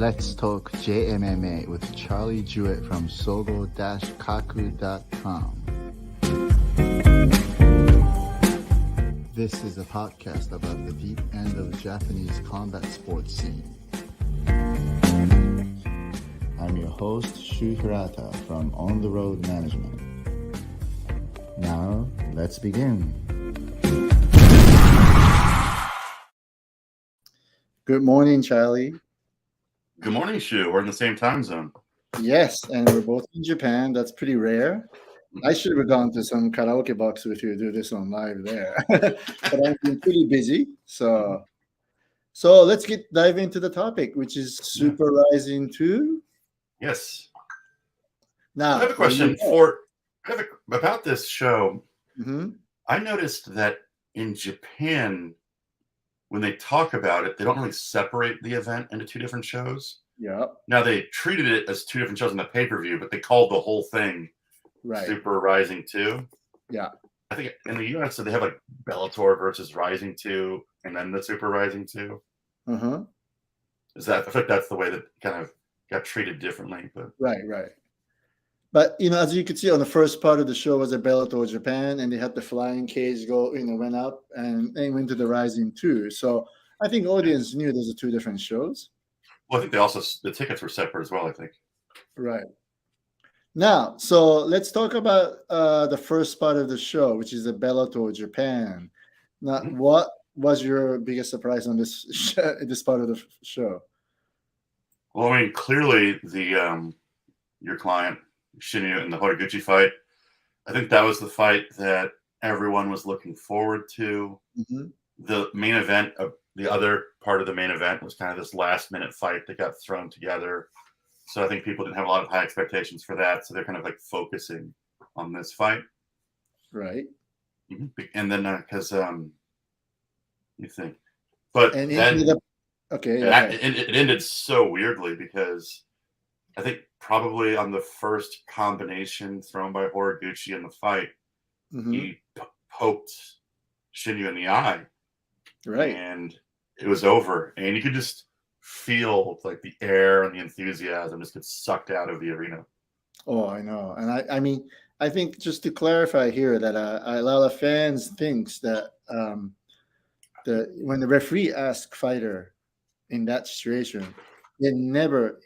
Let's Talk JMMA with Charlie Jewett from sogo-kaku.com. This is a podcast about the deep end of Japanese combat sports scene. I'm your host, Shu Hirata from On the Road Management. Now, let's begin. Good morning, Charlie. Good morning, Shu. We're in the same time zone. Yes, and we're both in Japan. That's pretty rare. I should have gone to some karaoke box with you to do this on live there. But I've been pretty busy. So let's dive into the topic, which is Super RIZIN 2. Yes. Now, I have a question about this show. Mm-hmm. I noticed that in Japan, when they talk about it, they don't really separate the event into two different shows. Yeah. Now, they treated it as two different shows in the pay-per-view, but they called the whole thing Super RIZIN 2. Yeah. I think in the US, so they have like Bellator versus RIZIN 2, and then the Super RIZIN 2. Uh-huh. I think that's the way that kind of got treated differently. But Right. But, as you could see on the first part of the show was a Bellator Japan, and they had the flying cage went up and went to the RIZIN 2. So I think audience knew those are two different shows. Well, I think the tickets were separate as well, I think. Right. Now, so let's talk about the first part of the show, which is the Bellator Japan. Now, What was your biggest surprise on this part of the show? Well, I mean, clearly your client Shinya in the Horiguchi fight, I think that was the fight that everyone was looking forward to. Mm-hmm. The main event, the other part of the main event was kind of this last-minute fight that got thrown together. So I think people didn't have a lot of high expectations for that. So they're kind of like focusing on this fight. Right. Mm-hmm. And then, because you think. But and then it ended so weirdly because I think probably on the first combination thrown by Horiguchi in the fight, mm-hmm. he poked Shinya in the eye. Right. And it was over. And you could just feel like the air and the enthusiasm just get sucked out of the arena. Oh, I know. And I mean, I think just to clarify here that a lot of fans thinks that when the referee asks fighter in that situation, they never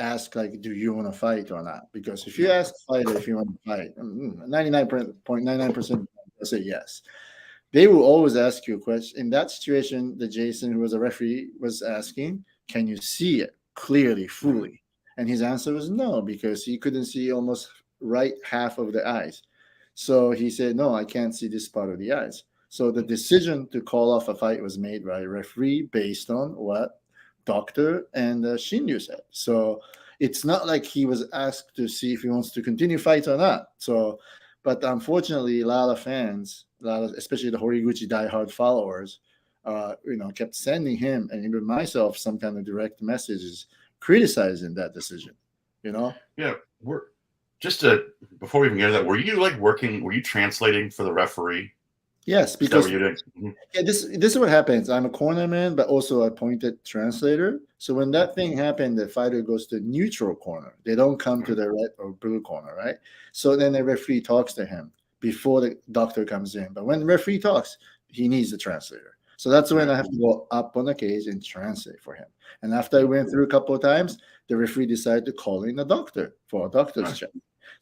ask like, do you want to fight or not? Because if you ask fighter if you want to fight, 99.99% will say yes. They will always ask you a question. In that situation, the Jason, who was a referee, was asking, can you see it clearly, fully? And his answer was no, because he couldn't see almost right half of the eyes. So he said, no, I can't see this part of the eyes. So the decision to call off a fight was made by a referee based on what Doctor and Shinryu said. So it's not like he was asked to see if he wants to continue fight or not. So, but unfortunately, a lot of fans, especially the Horiguchi diehard followers, kept sending him and even myself some kind of direct messages criticizing that decision. Yeah, before we even get to that, were you translating for the referee? Yes, because mm-hmm. This is what happens. I'm a cornerman, but also a pointed translator. So when that thing happened, the fighter goes to neutral corner. They don't come to the red or blue corner, right? So then the referee talks to him before the doctor comes in. But when the referee talks, he needs the translator. So that's when I have to go up on the cage and translate for him. And after I went through a couple of times, the referee decided to call in a doctor for a doctor's check.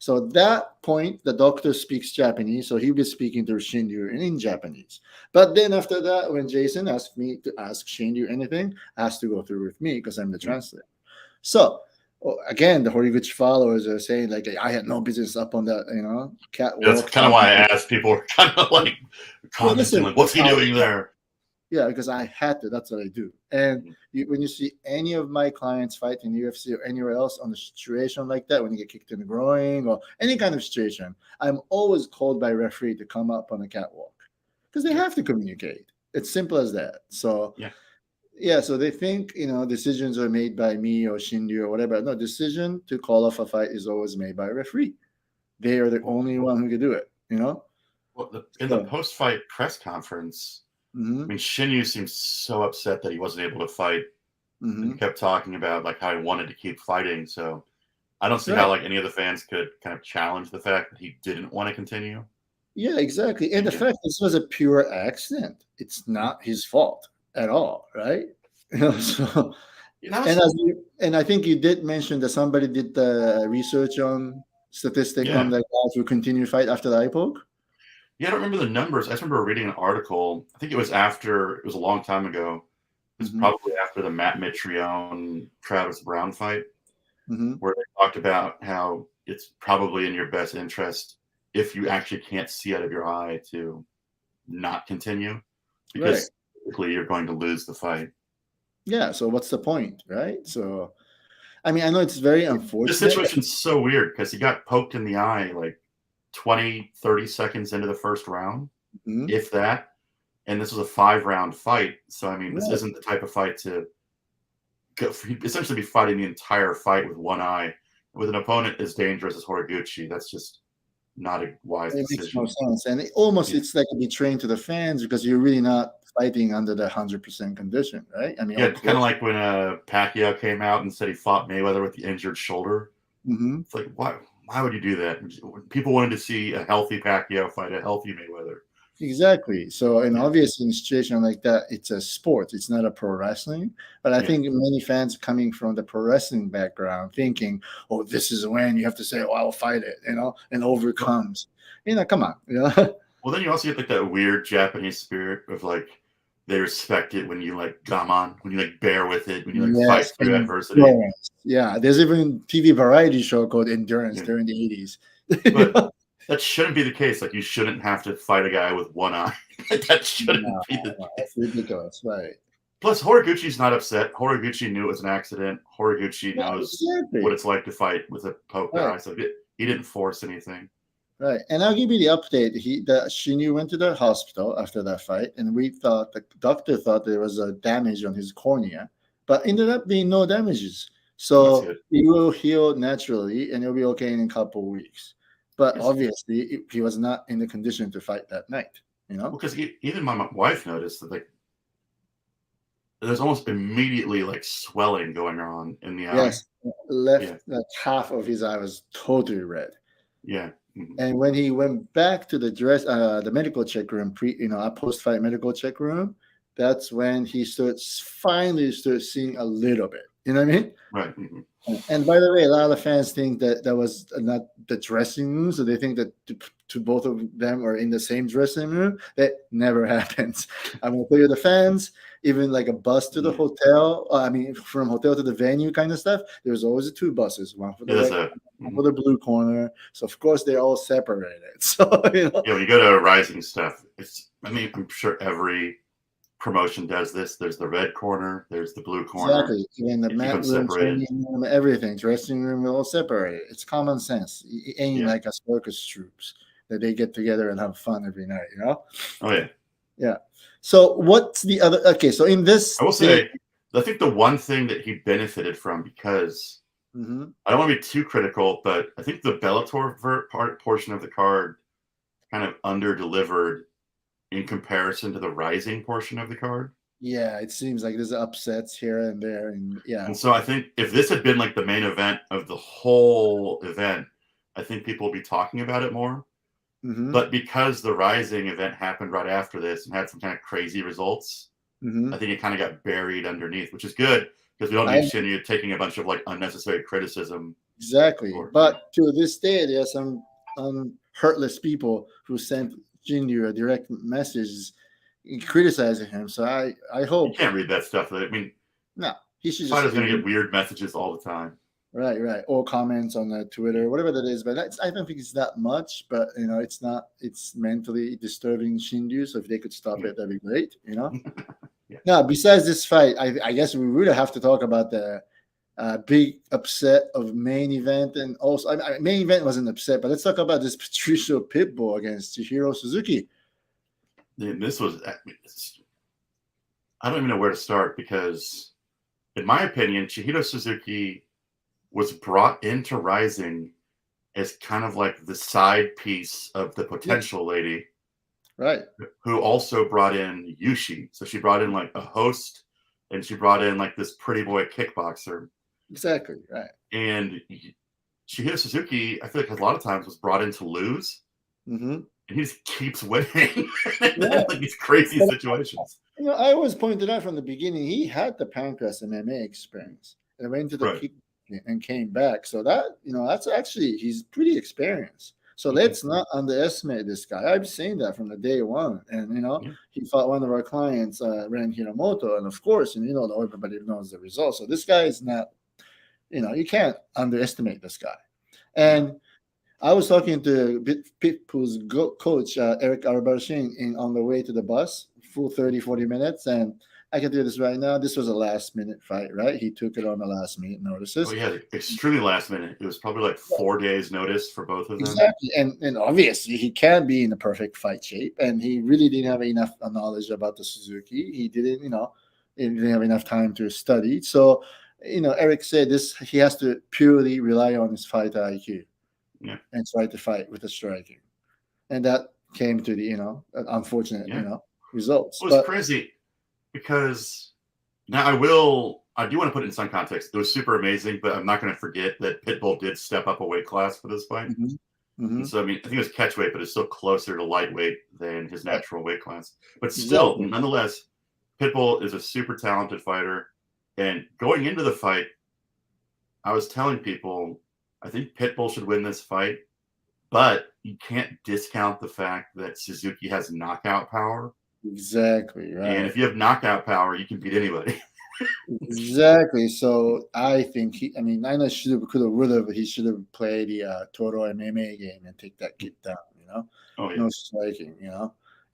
So at that point, the doctor speaks Japanese, so he'll be speaking to Shinryu in Japanese. But then after that, when Jason asked me to ask Shinryu anything, it has to go through with me because I'm the translator. So again, the Horiguchi followers are saying like, I had no business up on that, catwalk. That's kind of why I asked people, kind of like, what's he doing there? Yeah, because I had to. That's what I do. And when you see any of my clients fight in UFC or anywhere else on a situation like that, when you get kicked in the groin or any kind of situation, I'm always called by referee to come up on the catwalk because they have to communicate. It's simple as that. So, so they think, decisions are made by me or Shinryu or whatever. No, decision to call off a fight is always made by a referee. They are the only one who can do it, Well, in the post-fight press conference, mm-hmm. I mean, Shinryu seems so upset that he wasn't able to fight Hmm. and kept talking about like how he wanted to keep fighting. So I don't see Right. how like any of the fans could kind of challenge the fact that he didn't want to continue. Yeah, exactly. And the Yeah. fact this was a pure accident. It's not his fault at all, right? So That and was and I think you did mention that somebody did the research on statistic on yeah. the guys who continue to fight after the eye poke. Yeah, I don't remember the numbers. I just remember reading an article. I think it was after it was a long time ago. It was Hmm. probably after the Matt Mitrione Travis Brown fight, Hmm. where they talked about how it's probably in your best interest if you actually can't see out of your eye to not continue, Right. because typically you're going to lose the fight. Yeah. So what's the point, right? So I mean, I know it's very This unfortunate. situation's so weird because he got poked in the eye like 20, 30 seconds into the first round, Mhm. if that. And this was a 5-round fight. So, I mean, this Right. isn't the type of fight to go, he'd essentially be fighting the entire fight with one eye. With an opponent as dangerous as Horiguchi, that's just not a wise It makes no decision. sense, and almost Yeah. it's like a betraying to the fans because you're really not fighting under the 100% condition, right? I mean, Yeah, of it's kind of course. like when Pacquiao came out and said he fought Mayweather with the injured shoulder. Hmm. It's like, why would you do that? People wanted to see a healthy Pacquiao fight a healthy Mayweather. Exactly. So, and Yeah. obviously, in a situation like that, it's a sport. It's not a pro wrestling. But I Yeah. think many fans coming from the pro wrestling background thinking, "Oh, this is when you have to say, oh, I'll fight it," and overcomes. Come on, Well, then you also get like that weird Japanese spirit of like they respect it when you like gaman, when you like bear with it, when you like fight Yes, through adversity. endurance. Yeah, there's even TV variety show called Endurance Yeah. during the 80s. But that shouldn't be the case. Like you shouldn't have to fight a guy with one eye. Like, that shouldn't No, be the no, case. that's ridiculous, right? Plus, Horiguchi's not upset. Horiguchi knew it was an accident. Horiguchi Yeah, knows what exactly. it's like to fight with a poked Right, eye, so he didn't force anything. right. And I'll give you the update. Shinyu went to the hospital after that fight, and we thought the doctor thought there was a damage on his cornea, but ended up being no damages. That's So good. he will heal naturally, and he'll be okay in a couple of weeks. But Yes. obviously, he was not in the condition to fight that night. Well, because even my wife noticed that like there's almost immediately like swelling going on in the eye. Yes, left Yeah. like half of his eye was totally red. Yeah. Mhm. And when he went back to the medical check room, a post-fight medical check room, that's when he finally started seeing a little bit. You know what I mean? Right. Mhm. And by the way, a lot of fans think that was not the dressing room, so they think that to both of them are in the same dressing room. That never happens. I'm gonna tell you, the fans, even like a bus to the Yeah. hotel. I mean, from hotel to the venue, kind of stuff. There's always two buses, one for the Yeah, there's red, a one for the blue corner. So of course they're all separated. So yeah, when you go to Rising stuff, I mean, I'm sure every promotion does this. There's the red corner, there's the blue corner. exactly. Even the You keep mat them room, separated. training room, everything, dressing room, we're all separated. It's common sense. It ain't Yeah. like a circus troops that they get together and have fun every night. Oh yeah. Yeah. So what's the other? Okay, so in this I will thing, say, I think the one thing that he benefited from, because mhm, I don't want to be too critical, but I think the Bellator portion of the card kind of under delivered in comparison to the Rising portion of the card. yeah, it seems like there's upsets here and there, and yeah, And so I think if this had been like the main event of the whole event, I think people would be talking about it more. hmm, But because the Rising event happened right after this and had some kind of crazy results, hmm. I think it kind of got buried underneath, which is good because we don't I need Shinya taking a bunch of like unnecessary criticism. exactly, Or yeah, but to this day, there are some heartless people who sent Jinryu a direct message criticizing him. So I you hope can't read that stuff. I mean, no, he should just fighters going to get weird messages all the time. right, or comments on the Yeah. Twitter, whatever that is. But I don't think it's that much. But it's not. It's mentally disturbing Shinju. So if they could stop Yeah. it, that'd be great. Yeah. Now, besides this fight, I guess we really have to talk about the big upset of main event, and also main event wasn't upset, but let's talk about this Patricio Pitbull against Chihiro Suzuki. This was, I don't even know where to start because, in my opinion, Chihiro Suzuki was brought into Rising as kind of like the side piece of the Yes, potential lady right. who also brought in Yushi. So she brought in like a host and she brought in like this pretty boy kickboxer. Exactly, right. And Shigeru Suzuki, I feel like a lot of times was brought in to lose, Mm-hmm. and he just keeps winning Yeah. like these crazy situations. I always pointed out from the beginning, he had the pancreas MMA experience and went to the Right. kick and came back. So that, that's actually, he's pretty experienced. So Mhm. let's not underestimate this guy. I've seen that from the day one. And, Yeah. he fought one of our clients, Ren Hiramoto. And of course, everybody knows the results. So this guy is not, you can't underestimate this guy. And I was talking to Pitbull's coach, Eric Arbarshin, on the way to the bus, full 30, 40 minutes. And I can do this right now. This was a last minute fight, right? He took it on the last minute notices. Oh, yeah, extremely last minute. It was probably like 4 days notice for both of them. Exactly. And obviously, he can be in a perfect fight shape. And he really didn't have enough knowledge about the Suzuki. He didn't, he didn't have enough time to study. So, Eric said he has to purely rely on his fighter IQ. Yeah. And try to fight with the striking. And that came to the, unfortunate, results. It was crazy because now I do want to put it in some context. It was super amazing, but I'm not going to forget that Pitbull did step up a weight class for this fight. Mm-hmm. Mm-hmm. So, I mean, I think it was catchweight, but it's still closer to lightweight than his natural weight class. But still, nonetheless, Pitbull is a super talented fighter. And going into the fight, I was telling people, I think Pitbull should win this fight, but you can't discount the fact that Suzuki has knockout power. Exactly, right. And if you have knockout power, you can beat anybody. Exactly. So I think I know would have, he should have played the Total MMA game and take that kid down, Oh, yeah. No striking,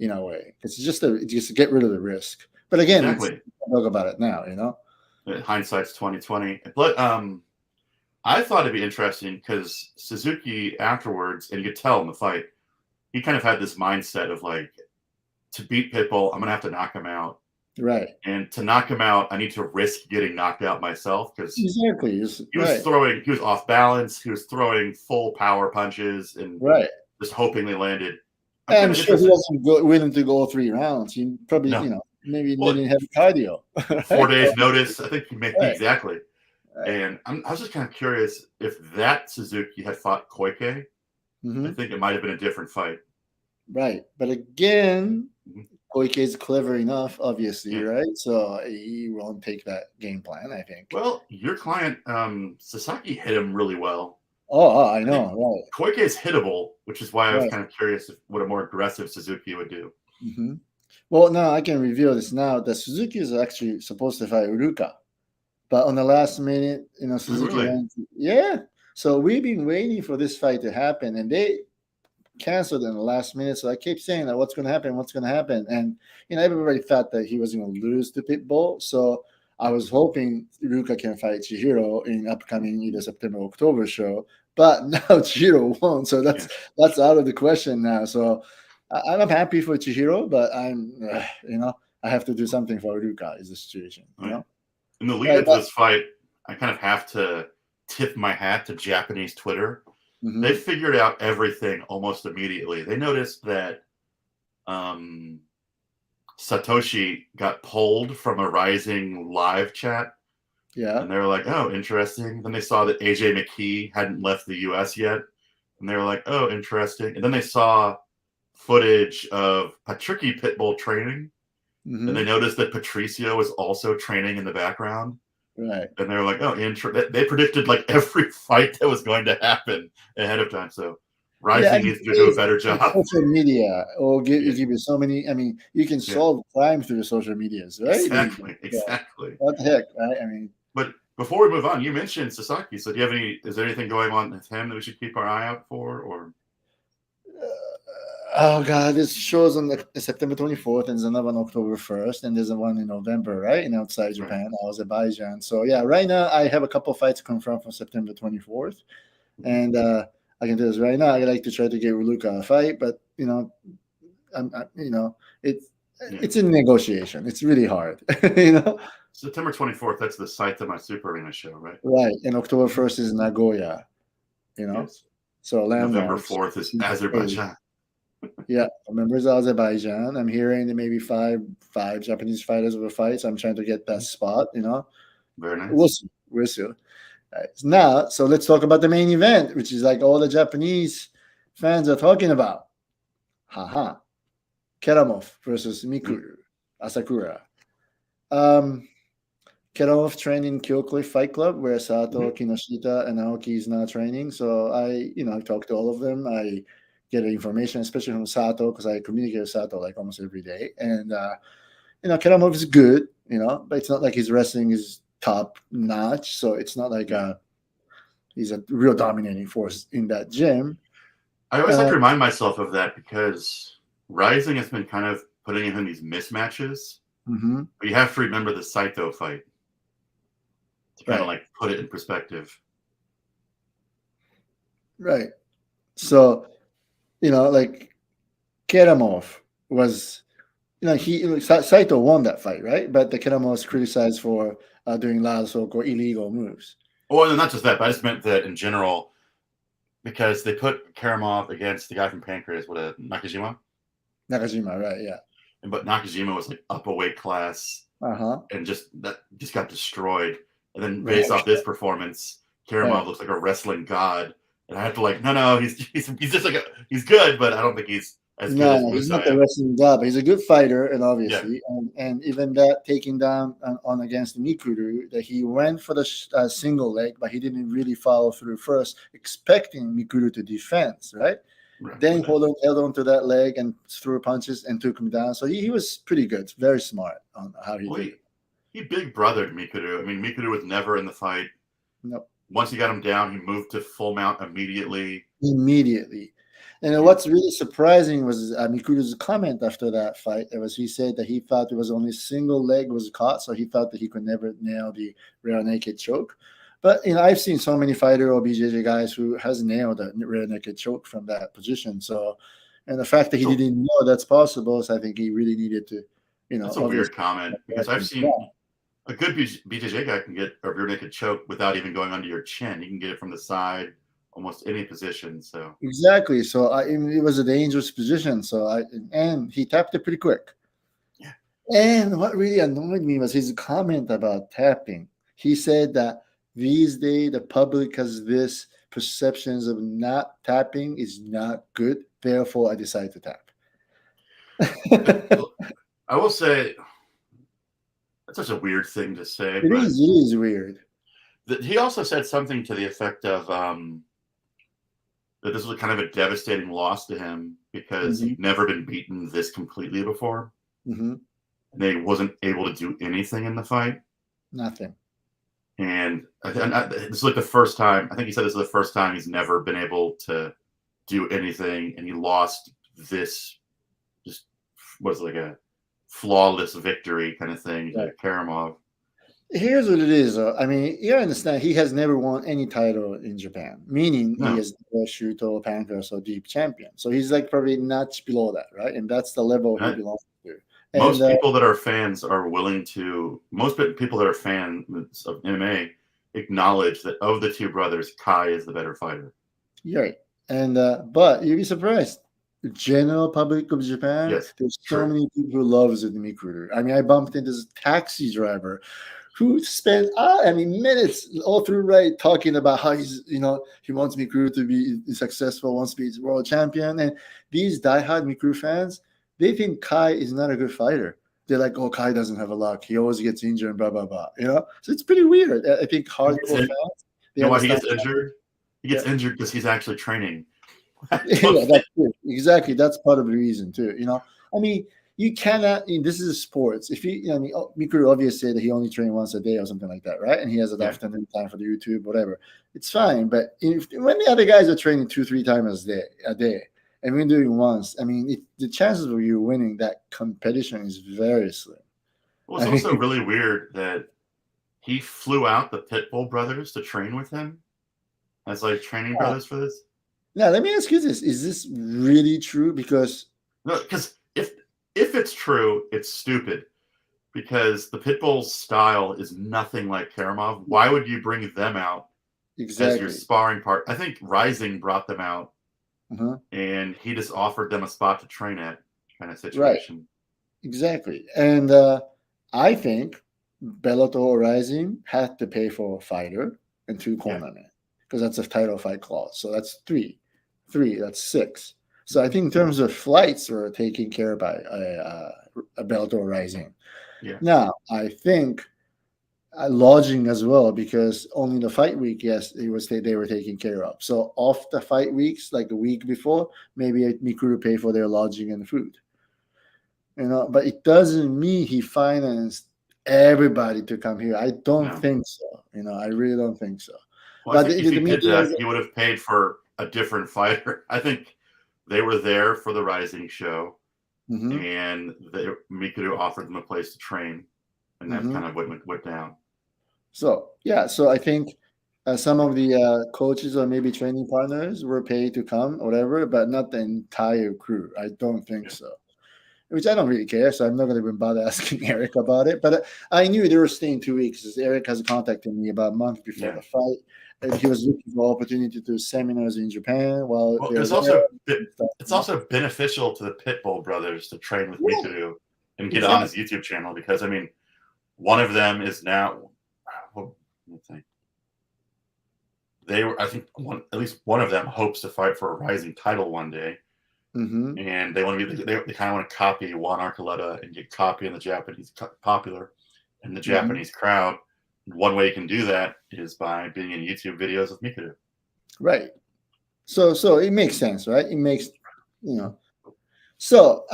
in a way. It's just to get rid of the risk. But again, exactly. Talk about it now, Hindsight's 2020. But I thought it'd be interesting because Suzuki afterwards, and you could tell in the fight, he kind of had this mindset of like, to beat Pitbull, I'm going to have to knock him out. Right. And to knock him out, I need to risk getting knocked out myself because exactly. he was off balance. He was throwing full power punches and just hoping they landed. I'm sure he wasn't willing to go 3 rounds. He probably, maybe didn't have cardio. 4 days notice. I think he made exactly. And I was just kind of curious if that Suzuki had fought Koike. I think it might have been a different fight. Right. But again, Koike is clever enough, obviously, right? So he won't take that game plan, I think. Well, your client, Sasaki, hit him really well. Oh, I know. Right. Koike is hittable, which is why I was kind of curious what a more aggressive Suzuki would do. Mm-hmm. Well, now I can reveal this now that Suzuki is actually supposed to fight Uruka. But on the last minute, Suzuki went. Yeah. So we've been waiting for this fight to happen, and they canceled in the last minute. So I kept saying that what's going to happen. And, everybody thought that he was going to lose to Pitbull. So I was hoping Iruka can fight Chihiro in upcoming either September or October show. But now Chihiro won. So that's out of the question now. So I'm happy for Chihiro, but I'm, I have to do something for Iruka is the situation, In the lead up to this fight, I kind of have to tip my hat to Japanese Twitter. Mm-hmm. They figured out everything almost immediately. They noticed that Satoshi got pulled from a RIZIN live chat. Yeah. And they were like, oh, interesting. Then they saw that AJ McKee hadn't left the US yet. And they were like, oh, interesting. And then they saw footage of Patricky Pitbull training. Mm-hmm. And they noticed that Patricio was also training in the background. Right. And they were like, oh, they predicted like every fight that was going to happen ahead of time. So RIZIN needs to do a better job. Social media will give you so many. I mean, you can solve crime through the social medias, right? Exactly. What the heck, right? I mean, but before we move on, you mentioned Sasaki. So do you have is there anything going on with him that we should keep our eye out for, or? Oh God, this show's on September 24th, and there's another on October 1st, and there's one in November, right? In outside Japan, Azerbaijan. So yeah, right now I have a couple of fights confirmed for September 24th, and I can do this right now. I like to try to get Luka a fight, but it's in negotiation. It's really hard, September 24th, that's the Saitama Super Arena show, right? Right, and October 1st is Nagoya, Yes. So November 4th is Azerbaijan. Yeah, members of Azerbaijan. I'm hearing that maybe five Japanese fighters will fight. So I'm trying to get that spot. Very We'll nice. see. We'll see. Right. Now, so let's talk about the main event, which is like all the Japanese fans are talking about. Haha. Keramov versus Mikuru Asakura. Um, Keramov trained in Kyokoi Fight Club, where Sato, Kinoshita, and Aoki is now training. So I talk to all of them. I get information, especially from Sato, because I communicate with Sato like almost every day. And Keramov is good, but it's not like his wrestling is top notch. So it's not like he's a real dominating force in that gym. I always like to remind myself of that because RIZIN has been kind of putting him in these mismatches. Mm-hmm. But you have to remember the Saito fight to kind of Right. like put it in perspective. Right. So, like Keramov was, Saito won that fight, right? But the Keramov was criticized for doing a lot of so-called illegal moves. Well, and not just that, but I just meant that in general, because they put Karamov against the guy from Pancreas, Nakajima? Nakajima, right? Yeah. But Nakajima was like up a weight class Uh-huh. and just got destroyed. And then Right. based off this performance, Karamov Right. looks like a wrestling god. And I have to no, he's just like he's good, but I don't think he's as good as No, he's Musa not the is. wrestling god, but he's a good fighter, and Yeah. obviously, and even that taking down on against Mikuru, that he went for the single leg, but he didn't really follow through first, expecting Mikuru to defend, right? Right. Then held on to that leg and threw punches and took him down. So he was pretty good, very smart on how he did it. He big brothered Mikuru. I mean, Mikuru was never in the fight. Nope. Once he got him down, he moved to full mount immediately. And what's really surprising was Mikuru's comment after that fight. He said that he thought it was only single leg was caught, so he thought that he could never nail the rear naked choke. But I've seen so many fighter or BJJ guys who has nailed a rear naked choke from that position. So, and the fact that he didn't know that's possible, so I think he really needed to, That's a weird comment because I've seen a good BJJ guy can get a rear naked choke without even going under your chin. You can get it from the side, almost any position. So exactly. So it was a dangerous position. And he tapped it pretty quick. Yeah. And what really annoyed me was his comment about tapping. He said that these days the public has this perceptions of not tapping is not good. Therefore, I decide to tap. I will say that's such a weird thing to say. It is weird. He also said something to the effect of that this was kind of a devastating loss to him because he'd never been beaten this completely before. Mm-hmm. And he wasn't able to do anything in the fight. Nothing. And this is like the first time, I think he said this is the first time he's never been able to do anything. And he lost this, just was like a flawless victory kind of thing to Karamov. Here's what it is. I mean, you understand he has never won any title in Japan, meaning he is the Shooto, Pancras, or Deep champion. So he's like probably notch below that, right? And that's the level he belongs to. Most people that are fans are willing to, most people that are fans of MMA acknowledge that of the two brothers, Kai is the better fighter. Right. And, but you'd be surprised. The general public of Japan, there's so many people who loves the Mikuru. I mean, I bumped into this taxi driver who spent, minutes all through talking about how he wants Mikuru to be successful, wants to be world champion. And these diehard Mikuru fans, they think Kai is not a good fighter. They're like, oh, Kai doesn't have a luck. He always gets injured and blah, blah, blah. So it's pretty weird. I think hardcore fans. You know why he gets injured? He gets injured because he's actually training. Yeah, that's true. Exactly. That's part of the reason too. I mean, you cannot. This is sports. If Mikuru obviously said that he only trained once a day or something like that, right? And he has an afternoon time for the YouTube, whatever. It's fine. But when the other guys are training 2-3 times a day, and we're doing once, I mean, the chances of you winning that competition is very slim. Well, it's also really weird that he flew out the Pitbull brothers to train with him as training brothers for this. Now, let me ask you this: is this really true? Because if it's true, it's stupid. Because the Pitbull's style is nothing like Karamov. Why would you bring them out as your sparring part? I think RIZIN brought them out and he just offered them a spot to train at, kind of Right. situation. Exactly. And I think Bellator or RIZIN had to pay for a fighter and 2 cornermen because that's a title fight clause. So that's three. That's 6. So I think in terms of flights were taken care by a Bellator or RIZIN. Yeah. Now, I think lodging as well, because only the fight week, yes, they were taken care of. So off the fight weeks, like a week before, maybe Mikuru pay for their lodging and food. But it doesn't mean he financed everybody to come here. I don't think so. I really don't think so. Well, I think if he did that, he would have paid for a different fighter. I think they were there for the RIZIN show, and Mikuru offered them a place to train, and that's kind of what went down. So, yeah. So I think some of the coaches or maybe training partners were paid to come or whatever, but not the entire crew. I don't think so. Which I don't really care, so I'm not going to even bother asking Eric about it. But I knew they were staying 2 weeks, because Eric has contacted me about a month before the fight, and he was looking for opportunity to do seminars in Japan. It's also beneficial to the Pitbull brothers to train with Mikuru and get on his YouTube channel, because I mean, one of them is now. I think at least one of them hopes to fight for a RIZIN title one day. And they want to they kind of want to copy Juan Archuleta and get copy in the Japanese popular in the Japanese crowd. One way you can do that is by being in YouTube videos with Mikuru. Right. So it makes sense, right? It makes So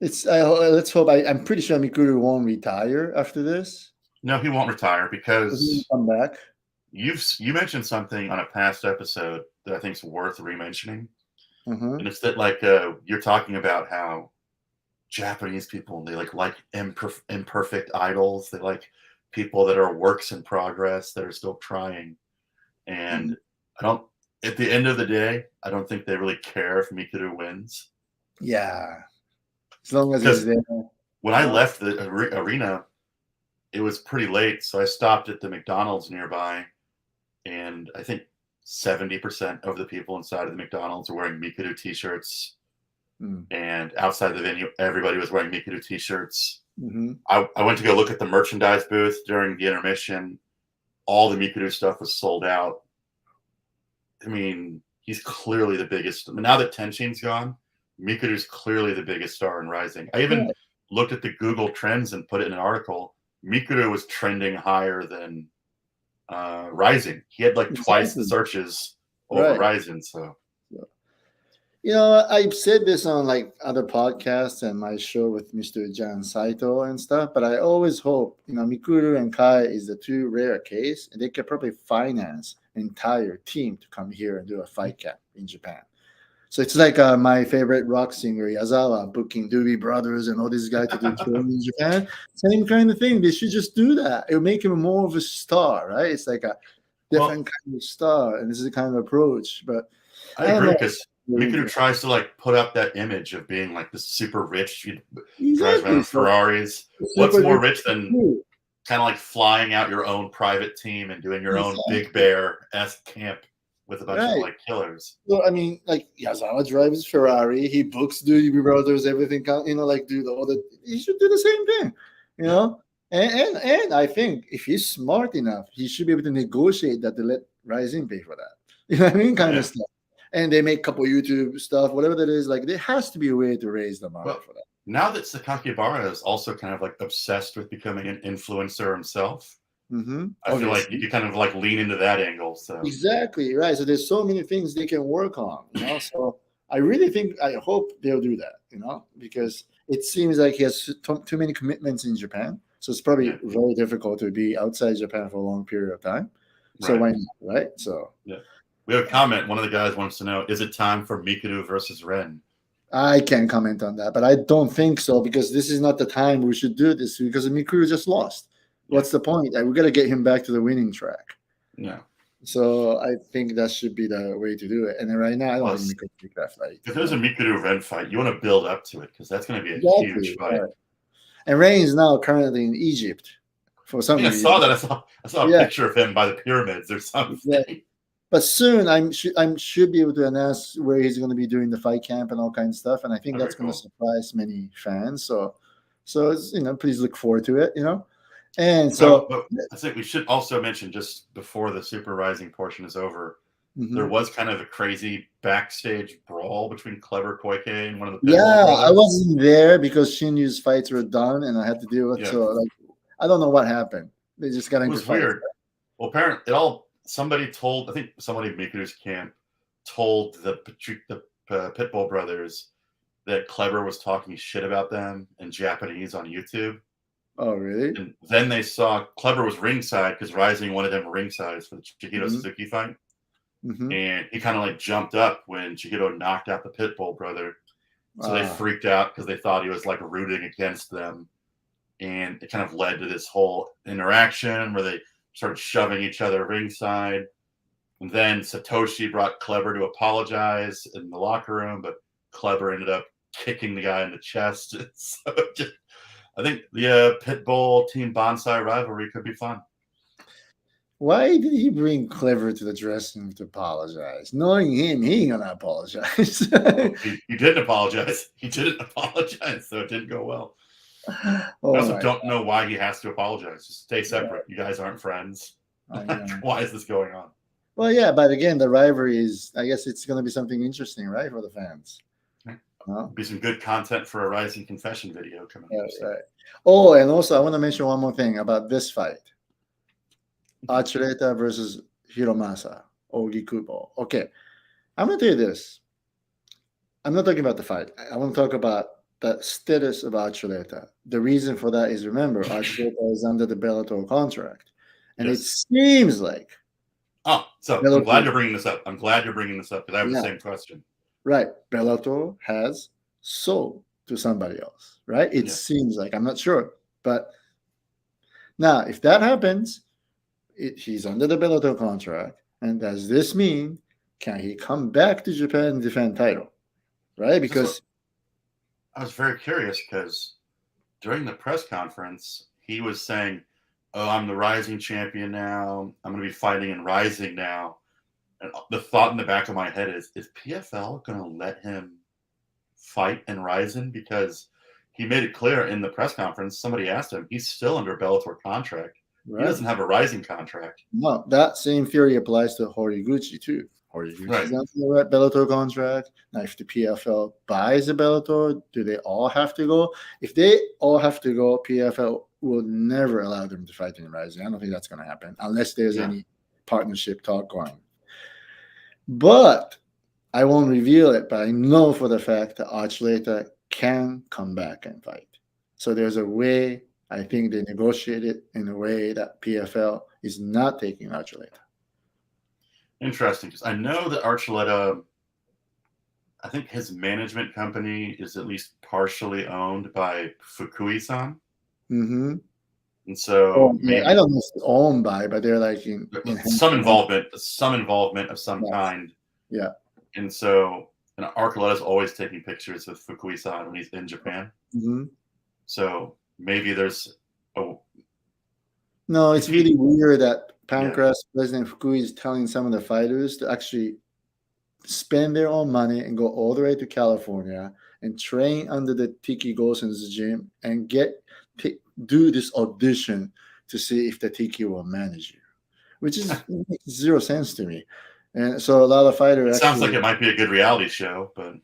let's hope. I'm pretty sure Mikuru won't retire after this. No, he won't retire, because he'll come back. You mentioned something on a past episode that I think is worth re-mentioning. And it's that, like, you're talking about how Japanese people, they like imperfect idols. They like people that are works in progress, that are still trying. And at the end of the day, I don't think they really care if Mikuru wins. Yeah. As long as he's there. When I left the arena, it was pretty late. So I stopped at the McDonald's nearby. And I think 70% of the people inside of the McDonald's are wearing Mikuru t-shirts, and outside the venue, everybody was wearing Mikuru t-shirts. I went to go look at the merchandise booth during the intermission. All the Mikuru stuff was sold out. I mean, he's clearly the biggest. I mean, now that Tenshin's gone, Mikuru's clearly the biggest star in RIZIN. I even looked at the Google Trends and put it in an article. Mikuru was trending higher than RIZIN. He had like twice the searches over RIZIN. So, I've said this on like other podcasts and my show with Mr. Jan Saito and stuff, but I always hope, Mikuru and Kai is the 2 rare case, and they could probably finance an entire team to come here and do a fight camp in Japan. So it's like my favorite rock singer, Yazawa, booking Doobie Brothers and all these guys to do touring in Japan. Same kind of thing. They should just do that. It will make him more of a star, right? It's like a different kind of star, and this is the kind of approach. But I agree, because Mikuru tries to like put up that image of being like this super rich. He drives around Ferraris. What's more rich than kind of like flying out your own private team and doing your own Big Bear-esque camp with a bunch of like killers? Well, I mean, like Yazawa drives Ferrari, he books Doobie Brothers, everything, like do all the. He should do the same thing, And I think if he's smart enough, he should be able to negotiate that to let RIZIN pay for that. You know what I mean? Kind of stuff. And they make a couple YouTube stuff, whatever that is. Like, there has to be a way to raise the money for that. Now that Sakakibara is also kind of like obsessed with becoming an influencer himself, I feel like you kind of like lean into that angle. So exactly right. So there's so many things they can work on. So I hope they'll do that. Because it seems like he has too many commitments in Japan. So it's probably very difficult to be outside Japan for a long period of time. So why not, right? So we have a comment. One of the guys wants to know: is it time for Mikuru versus Ren? I can't comment on that, but I don't think so, because this is not the time we should do this, because Mikuru just lost. What's the point? We got to get him back to the winning track. Yeah. So I think that should be the way to do it. And then right now, I don't think Mikuru can take that fight. If there's a Mikuru Ren fight, you want to build up to it, because that's going to be a huge fight. Right. And Ren is now currently in Egypt for some reason. I saw that. I saw a picture of him by the pyramids or something. But soon I should be able to announce where he's going to be doing the fight camp and all kinds of stuff, and I think Oh, that's very going to cool. surprise many fans. So it's, please look forward to it. And So, so but I think we should also mention just before the Super Rising portion is over, there mhm. was kind of a crazy backstage brawl between Clever Koike and one of the Pitbull Yeah, I brothers. wasn't there because Shinyu's fights were done, and I had to deal with. Yeah, So like, I don't know what happened. They just got it into was fights. weird. Well, apparently, somebody told, I think somebody in Miku's camp told the Pitbull brothers that Clever was talking shit about them in Japanese on YouTube. Oh, really? And then they saw Clever was ringside because Rising wanted him ringside for the Chiquito Mm-hmm. Suzuki fight. Mm-hmm. And he kind of like jumped up when Chiquito knocked out the Pitbull brother. So they freaked out because they thought he was like rooting against them. And it kind of led to this whole interaction where they started shoving each other ringside. And then Satoshi brought Clever to apologize in the locker room, but Clever ended up kicking the guy in the chest. So I think the Pitbull Team Bonsai rivalry could be fun. Why did he bring Clever to the dressing room to apologize? Knowing him, he ain't gonna apologize. Well, he didn't apologize. He didn't apologize, so it didn't go well. I also don't know why he has to apologize. Just stay separate. You guys aren't friends. Why is this going on? Well, yeah, but again, the rivalry is, I guess it's going to be something interesting, right, for the fans. Be some good content for a Rising Confession video coming up. Right. Oh, and also, I want to mention one more thing about this fight. Archuleta versus Hiromasa, Ogi Kubo. Okay, I'm going to tell you this. I'm not talking about the fight. I want to talk about the status of Archuleta. The reason for that is, remember, Archuleta is under the Bellator contract. And it seems like... Oh, so Bellator, I'm glad you're bringing this up. Because I have the same question. Right. Bellator has sold to somebody else, right? It seems like. I'm not sure. But now, if that happens, he's under the Bellator contract. And does this mean, can he come back to Japan and defend title? Right? Because I was very curious because during the press conference, he was saying, oh, I'm the Rising champion now. I'm going to be fighting in Rising now. And the thought in the back of my head is PFL going to let him fight in Rising? Because he made it clear in the press conference, somebody asked him, he's still under Bellator contract. Right. He doesn't have a Rising contract. No, that same theory applies to Horiguchi too. Horiguchi's under the Bellator contract. Now, if the PFL buys a Bellator, do they all have to go? If they all have to go, PFL will never allow them to fight in Rising. I don't think that's going to happen unless there's any partnership talk going. But I won't reveal it, but I know for the fact that Archuleta can come back and fight. So there's a way, I think they negotiate it in a way that PFL is not taking Archuleta. Interesting, because I know that Archuleta, I think his management company is at least partially owned by Fukui-san. Mm-hmm. And so maybe, I don't know if it's owned by, but they're like in some involvement of some kind. Yeah. And so Archuleta's always taking pictures with Fukui-san when he's in Japan. Mm-hmm. So maybe there's No, it's really weird that Pancras President Fukui is telling some of the fighters to actually spend their own money and go all the way to California and train under the Tiki Golson's gym and do this audition to see if the Tiki will manage you, which is makes zero sense to me. And so a lot of fighters sounds like it might be a good reality show, but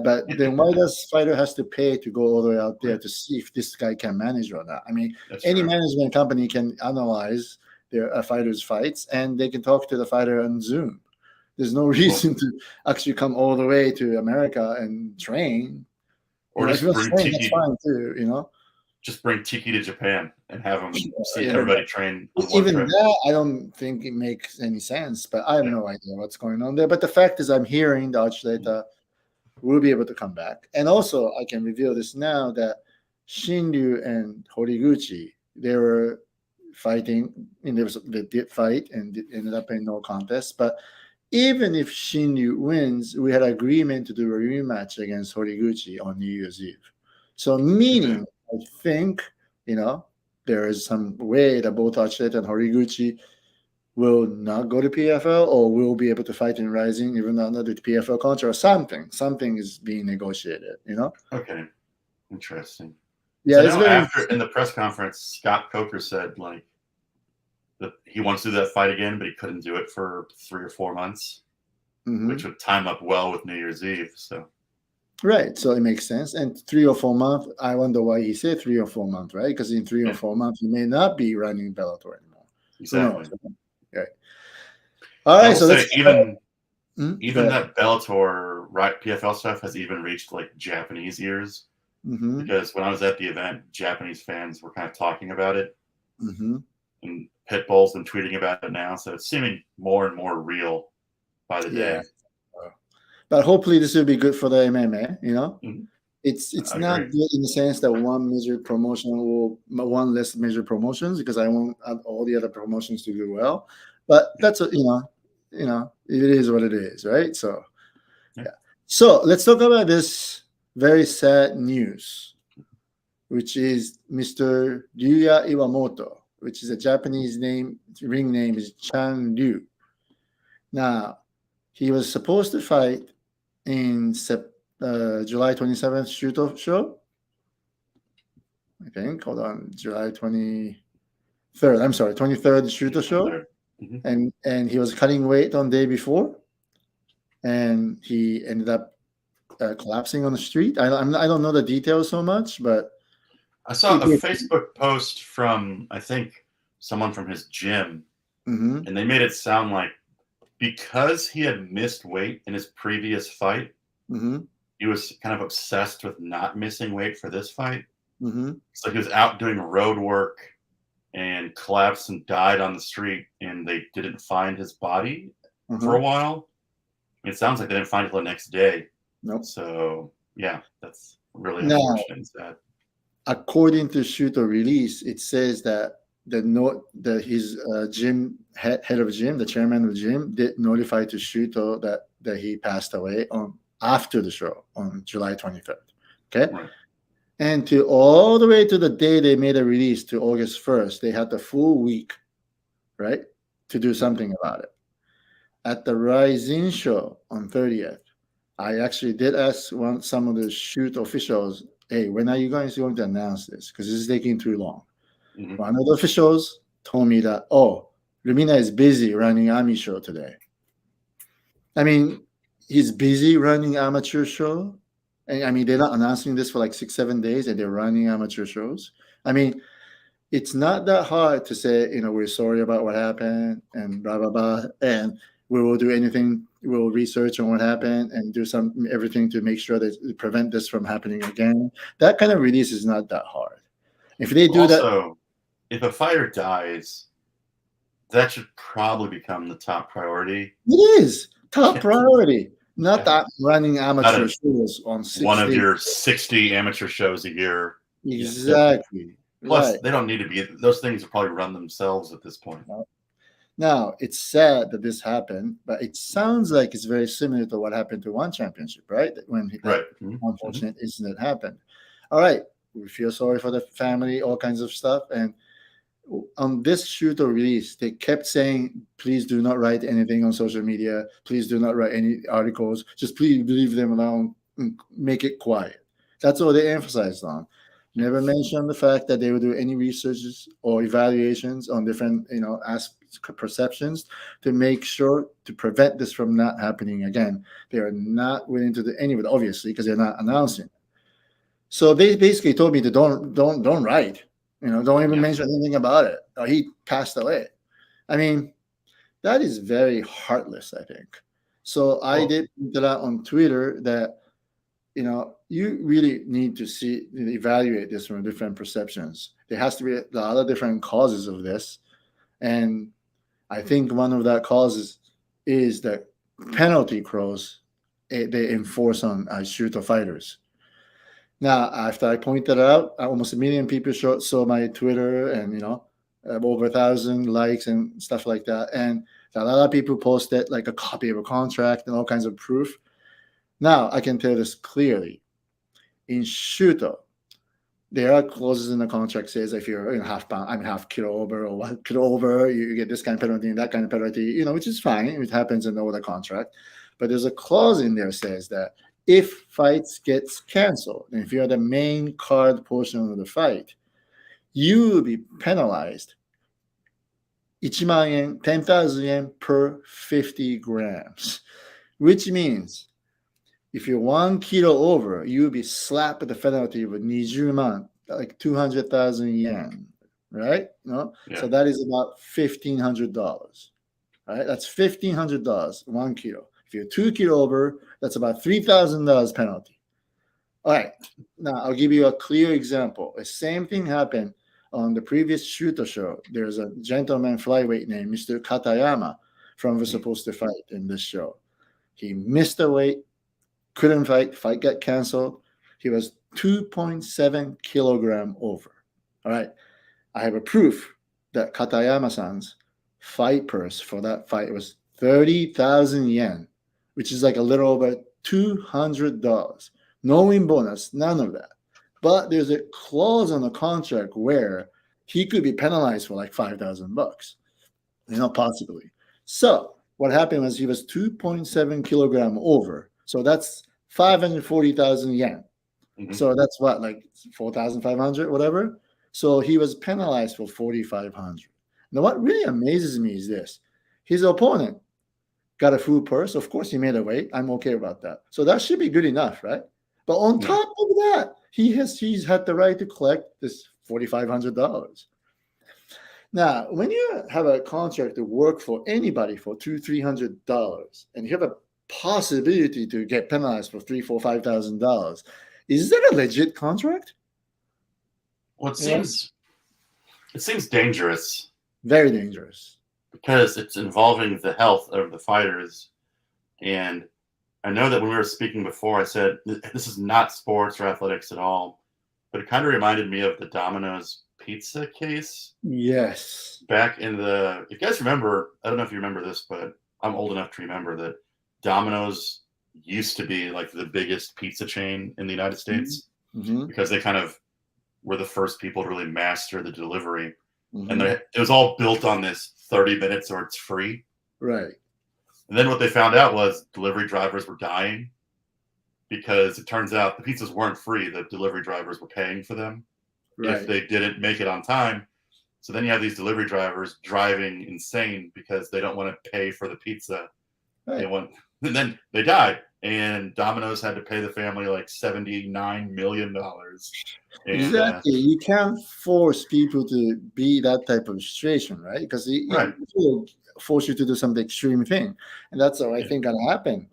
but then why does fighter has to pay to go all the way out there to see if this guy can manage or not? I mean, any management company can analyze their fighters' fights and they can talk to the fighter on Zoom. There's no reason to actually come all the way to America and train. Or just bring Tiki. That's fine too, Just bring Tiki to Japan and have him see everybody train. Even that, I don't think it makes any sense. But I have no idea what's going on there. But the fact is, I'm hearing the Archuleta will be able to come back. And also, I can reveal this now that Shinryu and Horiguchi, they were fighting, and they did fight and it ended up in no contest. But even if Shinryu wins, we had agreement to do a rematch against Horiguchi on New Year's Eve. So meaning, I think, there is some way that both Archuleta and Horiguchi will not go to PFL or will be able to fight in RIZIN even under the PFL contract or something. Something is being negotiated, Okay, interesting. Yeah, So it's now very after in the press conference, Scott Coker said like that he wants to do that fight again, but he couldn't do it for 3 or 4 months, which would time up well with New Year's Eve. So right. So it makes sense. And 3 or 4 months, I wonder why he said 3 or 4 months, right? Because in 3 or 4 months, he may not be running Bellator anymore. exactly. Who knows? Right. All right. So say, let's even that Bellator PFL stuff has even reached like Japanese ears. Because when I was at the event, Japanese fans were kind of talking about it. And Pitbull's been tweeting about it now. So it's seeming more and more real by the day. But hopefully this will be good for the MMA, It's not good in the sense that one major promotion one less major promotions, because I want all the other promotions to do well. But that's it is what it is, right? So yeah. So let's talk about this very sad news, which is Mr. Ryuya Iwamoto, which is a Japanese name. Ring name is Chan Ryu. Now, he was supposed to fight in July 27th Shooto show. I think. Hold on. July 23rd. I'm sorry, 23rd Shooto show. And he was cutting weight on the day before. And he ended up collapsing on the street. I don't know the details so much, but I saw a Facebook post from, I think, someone from his gym, and they made it sound like because he had missed weight in his previous fight, he was kind of obsessed with not missing weight for this fight. So he was out doing road work and collapsed and died on the street, and they didn't find his body for a while. It sounds like they didn't find it the next day. Nope. So yeah, that's really unfortunate and sad. According to Shooto release, it says that his gym head of gym, the chairman of the gym, did notify to Shooto that he passed away after the show on July 23rd. Okay. Right. And to all the way to the day they made a release to August 1st, they had the full week, right, to do something about it. At the RIZIN show on 30th, I actually did ask some of the shoot officials, hey, when are you guys going to announce this? Because this is taking too long. One of the officials told me that, Lumina is busy running Ami show today. I mean, he's busy running amateur show. And I mean, they're not announcing this for like 6-7 days and they're running amateur shows. I mean, it's not that hard to say, we're sorry about what happened and blah, blah, blah. And we will do anything. We'll research on what happened and do everything to make sure that prevent this from happening again. That kind of release is not that hard. If they do that, if a fighter dies, that should probably become the top priority. It is top priority, not that running amateur shows on 6 one of your 60 amateur shows a year. Exactly. Plus, they don't need to be. Those things will probably run themselves at this point. Now, it's sad that this happened, but it sounds like it's very similar to what happened to One Championship, right? When unfortunate incident happened. All right. We feel sorry for the family, all kinds of stuff. And on this Shooto release, they kept saying, please do not write anything on social media. Please do not write any articles. Just please leave them alone and make it quiet. That's all they emphasized on. Never mentioned the fact that they would do any researches or evaluations on different, perceptions to make sure to prevent this from not happening again. They are not willing to do any of it, obviously, because they're not announcing. So they basically told me to don't write, don't even mention anything about it. He passed away. I mean, that is very heartless, I think. So I did point it out on Twitter that, you really need to evaluate this from different perceptions. There has to be a lot of different causes of this. And I think one of that causes is that penalty clause they enforce on Shooto fighters. Now, after I pointed out, almost 1 million people saw my Twitter and, over 1,000 likes and stuff like that. And a lot of people posted like a copy of a contract and all kinds of proof. Now, I can tell this clearly. In Shooto, there are clauses in the contract says if you're half pound, I'm half kilo over or 1 kilo over, you get this kind of penalty and that kind of penalty, which is fine. It happens in all the contract. But there's a clause in there says that if fights gets canceled, and if you're the main card portion of the fight, you will be penalized 1万円, 10,000 yen per 50 grams, which means if you're 1 kilo over, you'll be slapped with the penalty of 20 man, like 200,000 yen, right? No, Yeah. so that is about $1,500, right? That's $1,500, 1 kilo. If you're 2 kilo over, that's about $3,000 penalty. All right, now I'll give you a clear example. The same thing happened on the previous Shooto show. There's a gentleman flyweight named Mr. Katayama was supposed to fight in this show. He missed the weight, couldn't fight got canceled. He was 2.7 kilogram over. All right. I have a proof that Katayama-san's fight purse for that fight was 30,000 yen, which is like a little over $200. No win bonus, none of that. But there's a clause on the contract where he could be penalized for like $5,000, possibly. So what happened was he was 2.7 kilogram over. So that's 540,000 yen. Mhm. So that's what, like 4,500, whatever. So he was penalized for 4,500. Now, what really amazes me is this. His opponent got a full purse. Of course, he made a weight. I'm okay about that. So that should be good enough, right? But on top of that, he's had the right to collect this $4,500. Now, when you have a contract to work for anybody for $200-300, and you have a possibility to get penalized for $3,000-5,000, is that a legit contract? Well, it seems dangerous. Very dangerous. Because it's involving the health of the fighters. And I know that when we were speaking before, I said this is not sports or athletics at all, but it kind of reminded me of the Domino's pizza case. Yes. Back in if you guys remember, I don't know if you remember this, but I'm old enough to remember that Domino's used to be like the biggest pizza chain in the United States because they kind of were the first people to really master the delivery. And it was all built on this 30 minutes or it's free. Right. And then what they found out was delivery drivers were dying because it turns out the pizzas weren't free. The delivery drivers were paying for them if they didn't make it on time. So then you have these delivery drivers driving insane because they don't want to pay for the pizza. Right. And then they died. And Domino's had to pay the family like $79 million. And, exactly. You can't force people to be that type of situation, right? Because it will force you to do some extreme thing. And that's what I think going to happen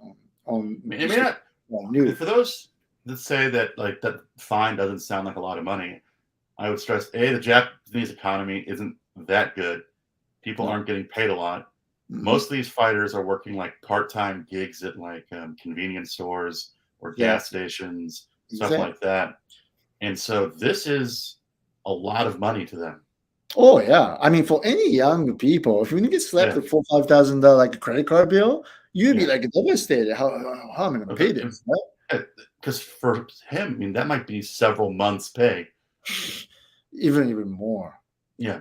for those that say that like that fine doesn't sound like a lot of money, I would stress, the Japanese economy isn't that good. People aren't getting paid a lot. Most of these fighters are working like part-time gigs at like convenience stores or gas stations, stuff like that. And so this is a lot of money to them. Oh yeah, I mean, for any young people, if you get slapped with $4,000-5,000 like a credit card bill, you'd be like devastated. How am I going to pay this? Because for him, I mean, that might be several months' pay, even more. Yeah.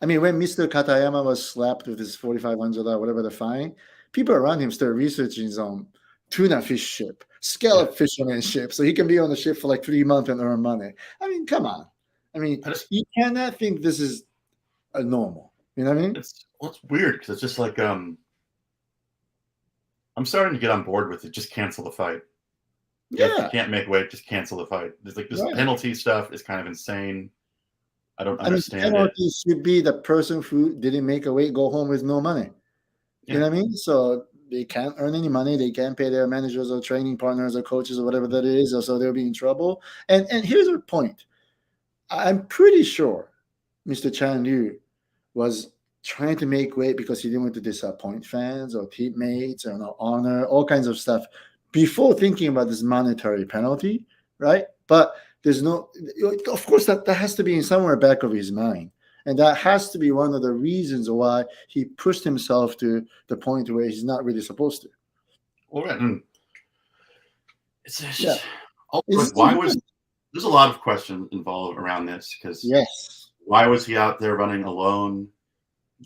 I mean, when Mr. Katayama was slapped with his $4,500, whatever the fine, people around him started researching on tuna fish ship, scallop fisherman ship, so he can be on the ship for like 3 months and earn money. I mean, come on. I mean, you cannot think this is a normal. You know what I mean? It's weird because it's just like I'm starting to get on board with it. Just cancel the fight. If you can't make weight, just cancel the fight. There's like this penalty stuff is kind of insane. I don't understand it. Penalty should be the person who didn't make a weight go home with no money. You know what I mean? So they can't earn any money. They can't pay their managers or training partners or coaches or whatever that is. So they'll be in trouble. And here's the point. I'm pretty sure Mr. Chan Liu was trying to make weight because he didn't want to disappoint fans or teammates or honor, all kinds of stuff before thinking about this monetary penalty, right? But there's of course, that has to be in somewhere back of his mind. And that has to be one of the reasons why he pushed himself to the point where he's not really supposed to. Well, it's just, why was there's a lot of questions involved around this because Yes. why was he out there running alone?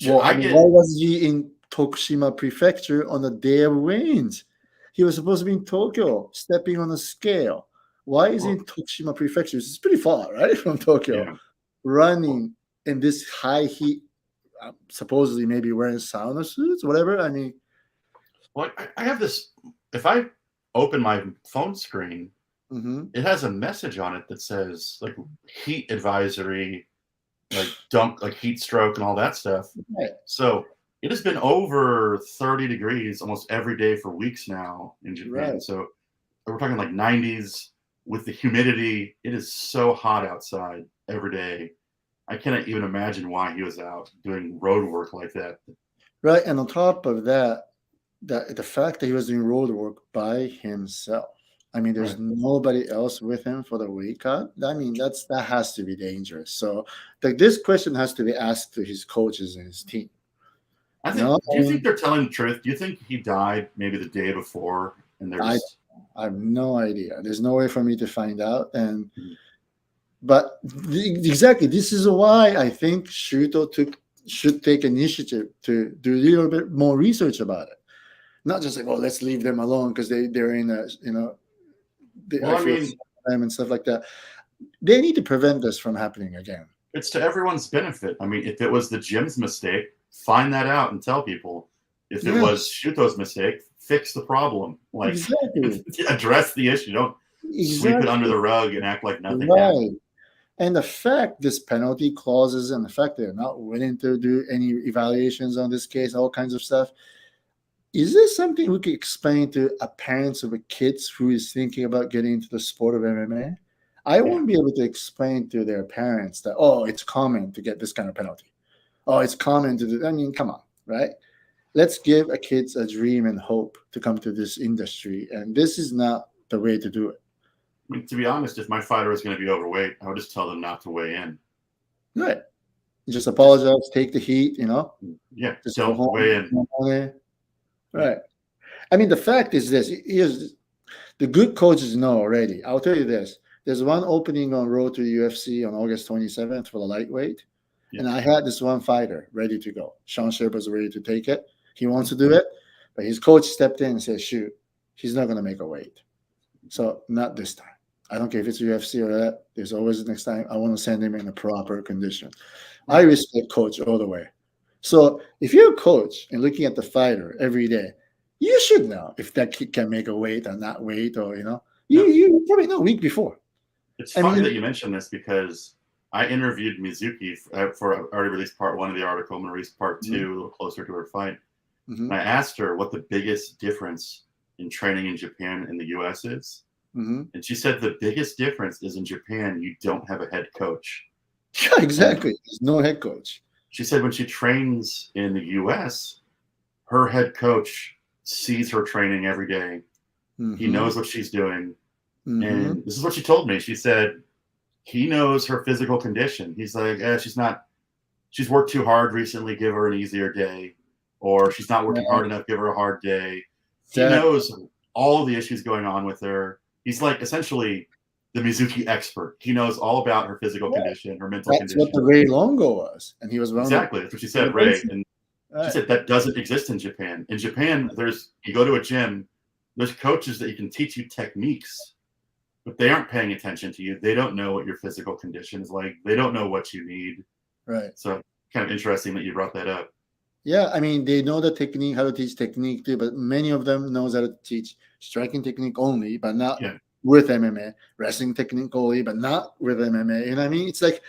Well, I I mean, get why was he in Tokushima Prefecture on the day of weigh-ins? He was supposed to be in Tokyo, stepping on a scale. Why is he well, in Tokushima Prefecture? It's pretty far, right, from Tokyo, yeah. running in this high heat, supposedly maybe wearing sauna suits, whatever. I mean, Well, I have this. If I open my phone screen, mhm. it has a message on it that says like heat advisory, like dump, like heat stroke and all that stuff. Right, So it has been over 30 degrees almost every day for weeks now in Japan. right. So we're talking like 90s with the humidity. It is so hot outside every day. I cannot even imagine why he was out doing road work like that. Right, and on top of that, the fact that he was doing road work by himself. I mean, there's Right. nobody else with him for the weight cut. I mean, that has to be dangerous. So, like, this question has to be asked to his coaches and his team. I You think. know, Do I you think mean, they're telling the truth? Do you think he died maybe the day before, and they're I just I have no idea. There's no way for me to find out. And Mhm. but exactly, this is why I think Shooto should take initiative to do a little bit more research about it. Not just like, oh, let's leave them alone because they're in a, Well, I I feel mean, sorry for them and stuff like that. They need to prevent this from happening again. it's to everyone's benefit. I mean, if it was the gym's mistake, find that out and tell people. If it was Yes, Shuto's mistake, fix the problem. Like exactly, address the issue. Don't sweep it under exactly, the rug and act like nothing right. happened. And the fact this penalty clauses and the fact they're not willing to do any evaluations on this case, all kinds of stuff. Is this something we could explain to a parents of a kids who is thinking about getting into the sport of MMA? I Yeah. won't be able to explain to their parents that, oh, it's common to get this kind of penalty. Oh, it's common to do. I mean, come on, right? Let's give a kids a dream and hope to come to this industry. And this is not the way to do it. I mean, to be honest, if my fighter was going to be overweight, I would just tell them not to weigh in. Right. You just Just apologize, take the heat, yeah, just go don't weigh in. home. Yeah. Right. I mean, the fact is this: here's the good coaches know already. I'll tell you this: there's one opening on Road to the UFC on August 27th for the lightweight, Yeah. and I had this one fighter ready to go. Sean Sherpa's ready to take it. He wants Mhm. to do it, but his coach stepped in and said, "Shoot, he's not going to make a weight. So not this time. I don't care if it's UFC or that. There's always the next time. I want to send him in a proper condition." I Right. respect coach all the way. So if you're a coach and looking at the fighter every day, you should know if that kid can make a weight or not weight, or No, you probably know a week before. it's I funny mean, that you mentioned this because I interviewed Mizuki for I already released part one of the article. I'm going to release part two a little closer to her fight. mm-hmm, And I asked her what the biggest difference in training in Japan and the US is. mm-hmm. And she said the biggest difference is in Japan, you don't have a head coach. Yeah, And exactly. There's no head coach. she said when she trains in the US, her head coach sees her training every day. He Mm-hmm, knows what she's doing. mm-hmm. And this is what she told me. She said he knows her physical condition. He's like, she's worked too hard recently, give her an easier day. Or she's not working Yeah, hard enough, give her a hard day. He exactly. knows all the issues going on with her. He's like essentially the Mizuki expert. He knows all about her physical Yeah, condition, her mental that's what the condition. Ray Longo was, and he was one of Exactly. That's what she the said, Ray. basic. And she Right. said that doesn't exist in Japan. In Japan, you go to a gym, there's coaches that you can teach you techniques, but they aren't paying attention to you. They don't know what your physical condition is like. They don't know what you need. Right. So kind of interesting that you brought that up. Yeah, I mean, they know the technique, how to teach technique too, but many of them knows how to teach striking technique only, but not Yeah. with MMA, wrestling technique only, but not with MMA. You know what I mean? It's like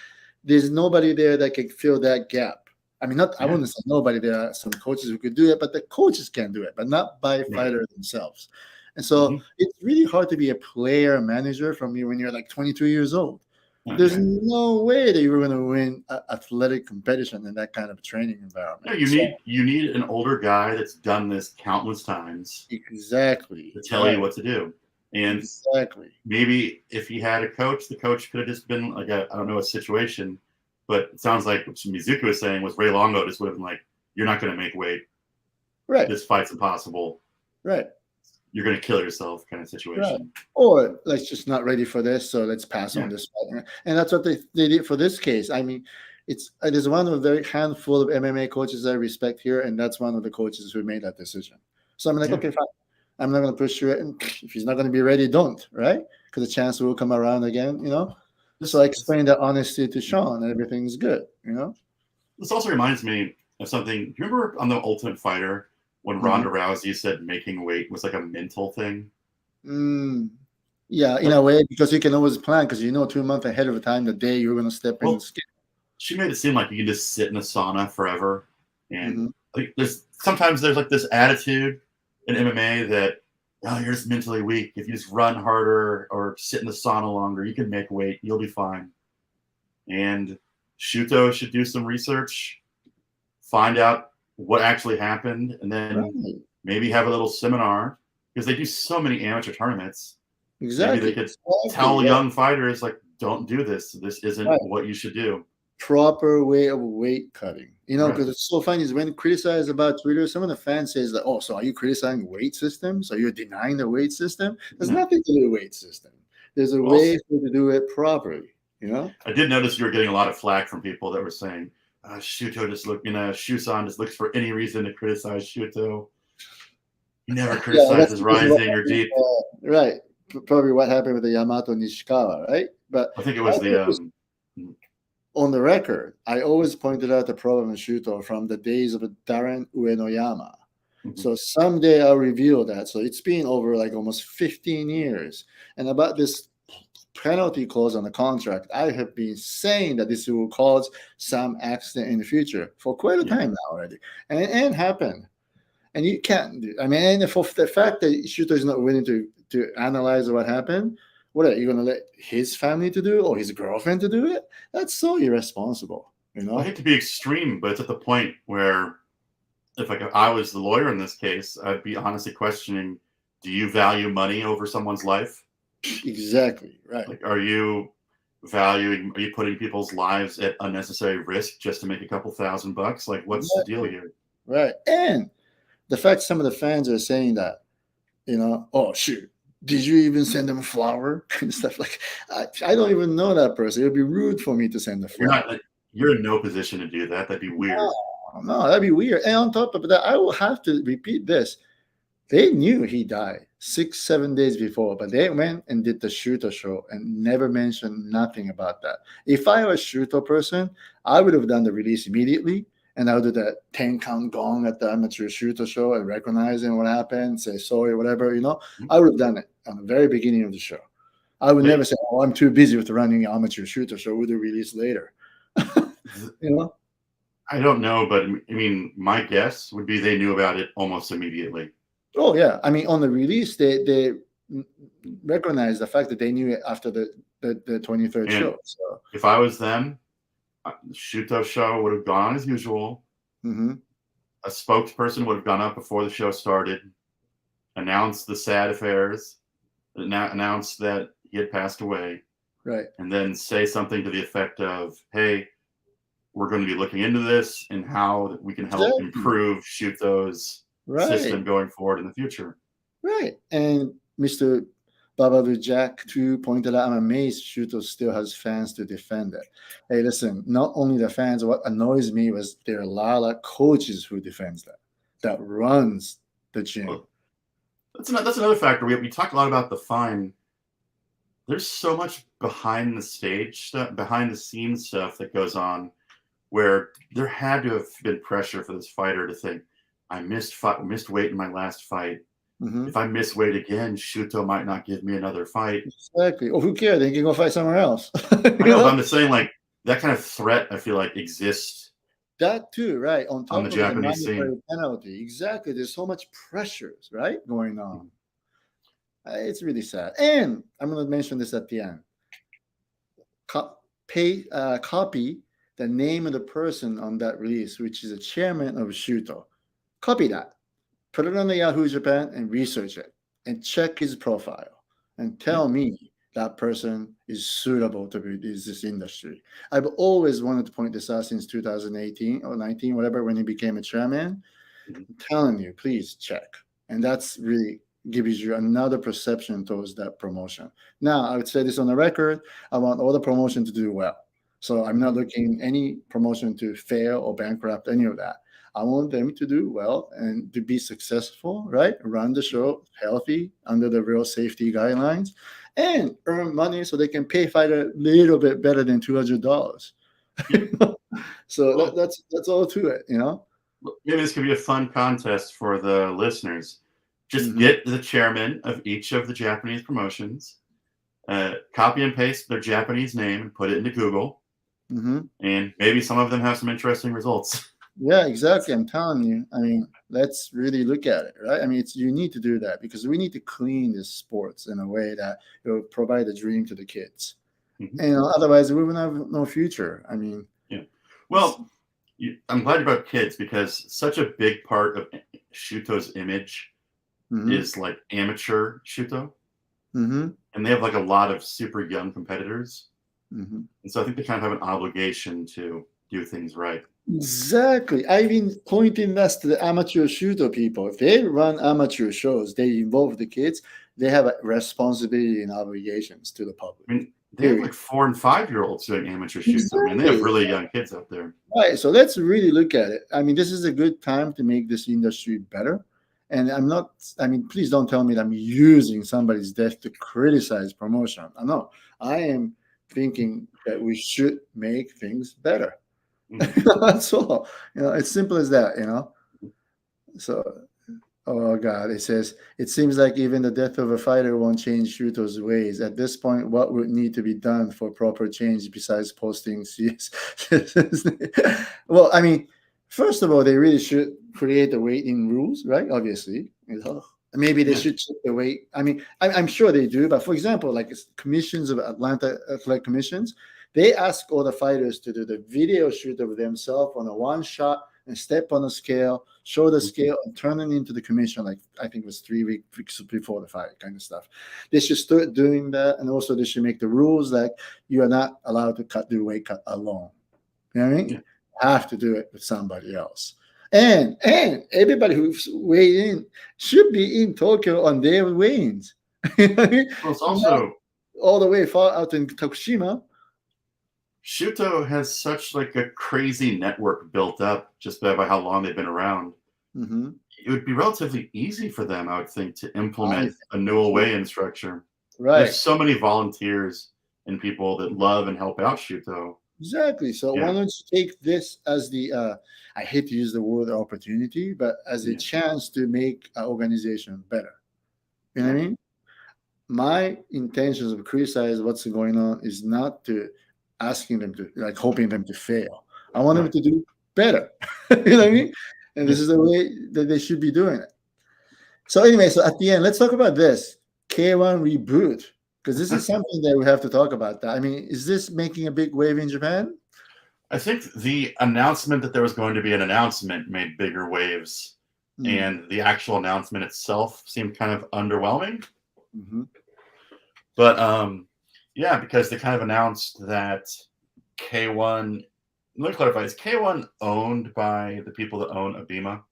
there's nobody there that can fill that gap. I mean, not I Yeah. wouldn't say nobody. There are some coaches who could do it, but the coaches can do it, but not by Right. fighter themselves. And so Mm-hmm. it's really hard to be a player manager from you when you're like 22 years old. There's Yeah. no way that you're going to win athletic competition in that kind of training No, environment. you need an older guy that's done this countless times Exactly. to tell Right. you what to do. And Exactly. maybe if he had a coach, the coach could have just been like I don't know, a situation. But it sounds like what Mizuki was saying was Ray Longo just would have been like, you're not going to make weight. Right. This fight's impossible. Right. you're going to kill yourself kind of Right. situation. Or let's just not ready for this, so let's pass Yeah. on this fight. And that's what they did for this case. I mean, it is one of the very handful of MMA coaches I respect here, and that's one of the coaches who made that decision. So I'm like, Yeah. okay, fine. I'm not going to push you it. And if he's not going to be ready, don't, right? Because the chance will come around again, you know? So I explained that honesty to Sean, and everything's good, you know? This also reminds me of something. Do you remember on The Ultimate Fighter when Ronda Rousey said making weight was like a mental thing? Yeah, in a way, because you can always plan, because you know 2 months ahead of time the day you're going to step in. She made it seem like you can just sit in a sauna forever. And like sometimes there's like this attitude in MMA that, oh, you're just mentally weak. If you just run harder or sit in the sauna longer, you can make weight. You'll be fine. And Shooto should do some research, find out what actually happened, and then maybe have a little seminar, because they do so many amateur tournaments. Exactly. Maybe they could tell young fighters, like, don't do this. This isn't what you should do. Proper way of weight cutting. You know, because it's so funny is when criticized about Twitter, some of the fans says that, oh, so are you criticizing weight systems? Are you denying the weight system? There's nothing to do with weight system. There's a way to do it properly, you know? I did notice you were getting a lot of flack from people that were saying, Shooto just Shusan just looks for any reason to criticize Shooto. He never criticizes RIZIN or Deep. Right. Probably what happened with the Yamato Nishikawa, right? But I think it was on the record, I always pointed out the problem in Shooto from the days of Darren Uenoyama. So someday I'll reveal that. So it's been over like almost 15 years. And about this penalty clause on the contract, I have been saying that this will cause some accident in the future for quite a time now already. And it happened. And you can't do, I mean, and for the fact that Shooto is not willing to analyze what happened, what are you going to let his family to do or his girlfriend to do it? That's so irresponsible, you know? I hate to be extreme, but it's at the point where if I was the lawyer in this case, I'd be honestly questioning, do you value money over someone's life? Exactly, right. Like, are you putting people's lives at unnecessary risk just to make a couple $1,000? Like, what's the deal here? Right. And the fact some of the fans are saying that, you know, oh, shoot, did you even send them a flower and stuff like I don't even know that person. It would be rude for me to send a flower. You're in no position to do that. That'd be weird. No, that'd be weird. And on top of that, I will have to repeat this. They knew he died 6-7 days before, but they went and did the Shooto show and never mentioned nothing about that. If I was a Shooto person, I would have done the release immediately. And I would do that 10-count gong at the amateur Shooto show and recognizing what happened, say sorry, whatever, you know. I would have done it on the very beginning of the show. I would never say, oh, I'm too busy with running amateur Shooto show. We'll do release later. You know? I don't know, but I mean, my guess would be they knew about it almost immediately. Oh, yeah. I mean, on the release, they recognized the fact that they knew it after the 23rd show. So if I was them, the Shooto show would have gone on as usual. A spokesperson would have gone up before the show started, announced the sad affairs, announced that he had passed away, right, and then say something to the effect of, hey, we're going to be looking into this and how we can help improve Shooto's system going forward in the future. Right. And Mr. Babalu Jack too pointed out, I'm amazed Shooto still has fans to defend it. Hey, listen, not only the fans, what annoys me was there are a lot of coaches who defends that runs the gym. Well, that's another factor. We talked a lot about the fine. There's so much behind the stage stuff, behind the scenes stuff that goes on, where there had to have been pressure for this fighter to think, I missed weight in my last fight. If I miss weight again, Shooto might not give me another fight. Exactly. Oh, who cares? They can go fight somewhere else. I know, but I'm just saying, like, that kind of threat, I feel like, exists. That too, right? On top on the of Japanese the scene. penalty. Exactly. There's so much pressures, right, going on. It's really sad. And I'm going to mention this at the end. Copy the name of the person on that release, which is the chairman of Shooto. Copy that. Put it on the Yahoo Japan and research it and check his profile and tell me that person is suitable to be this industry. I've always wanted to point this out since 2018 or 19, whatever, when he became a chairman. I'm telling you, please check. And that's really gives you another perception towards that promotion. Now, I would say this on the record. I want all the promotion to do well. So I'm not looking any promotion to fail or bankrupt any of that. I want them to do well and to be successful, right? Run the show healthy under the real safety guidelines and earn money so they can pay fighter a little bit better than $200. So Well, that's all to it, you know? maybe this could be a fun contest for the listeners. Just Mhm. get the chairman of each of the Japanese promotions, copy and paste their Japanese name and put it into Google, Mhm. and maybe some of them have some interesting results. Yeah, exactly. I'm telling you. I mean, let's really look at it, right? I mean, you need to do that because we need to clean this sports in a way that it will provide a dream to the kids. Mhm. And otherwise, we will have no future. I mean, Yeah. Well, I'm glad you brought kids because such a big part of Shooto's image mm-hmm, is like amateur Shooto, mm-hmm, and they have like a lot of super young competitors, mm-hmm. and so I think they kind of have an obligation to do things right. Exactly. I've been pointing this to the amateur shooter people. If they run amateur shows, they involve the kids, they have a responsibility and obligations to the I public. mean, they have Period. like 4 and 5 year olds doing amateur Shooto. I mean, they have Exactly. really young kids out there. Right. So let's really look at it. I mean, this is a good time to make this industry better. And I'm not, I mean, please don't tell me that I'm using somebody's death to criticize promotion. No, I am thinking that we should make things better. Mhm. That's all. It's simple as that, So, oh God, it says, it seems like even the death of a fighter won't change Shuto's ways. At this point, what would need to be done for proper change besides posting CS? Well, I mean, first of all, they really should create the weighting rules, right? Obviously. Maybe they Yeah. should check the weight. I mean, I'm sure they do, but for example, like commissions of Atlanta Athletic Commissions, they ask all the fighters to do the video shoot of themselves on a one shot and step on the scale, show the scale, and turn it into the commission. Like I think it was 3 weeks before the fight, kind of stuff. They should start doing that, and also they should make the rules like you are not allowed to do weight cut alone. You know what I mean? Yeah. Have to do it with somebody else. And everybody who's weighed in should be in Tokyo on their weigh-ins. You know what I mean? Well, it's Not also all the way far out in Tokushima. Shooto has such like a crazy network built up just by how long they've been around. Mm-hmm. It would be relatively easy for them, I would think, to I implement think a new so. weigh-in structure. Right. There's so many volunteers and people that love and help out Shooto. Exactly. So why Yeah. don't you take this as the I hate to use the word opportunity, but as a Yeah. chance to make an organization better. You know what I Right. mean? My intentions of criticize what's going on is not to asking them to like hoping them to fail. I want them Right. to do better. You know what I Mhm. mean? And Yeah. this is the way that they should be doing it. So anyway, so at the end, let's talk about this K1 reboot because this is something that we have to talk about. That I mean, is this making a big wave in Japan? I think the announcement that there was going to be an announcement made bigger waves, Mm. and the actual announcement itself seemed kind of underwhelming. Mm-hmm. But yeah, because they kind of announced that K1. Let me clarify: is K1 owned by the people that own Abima?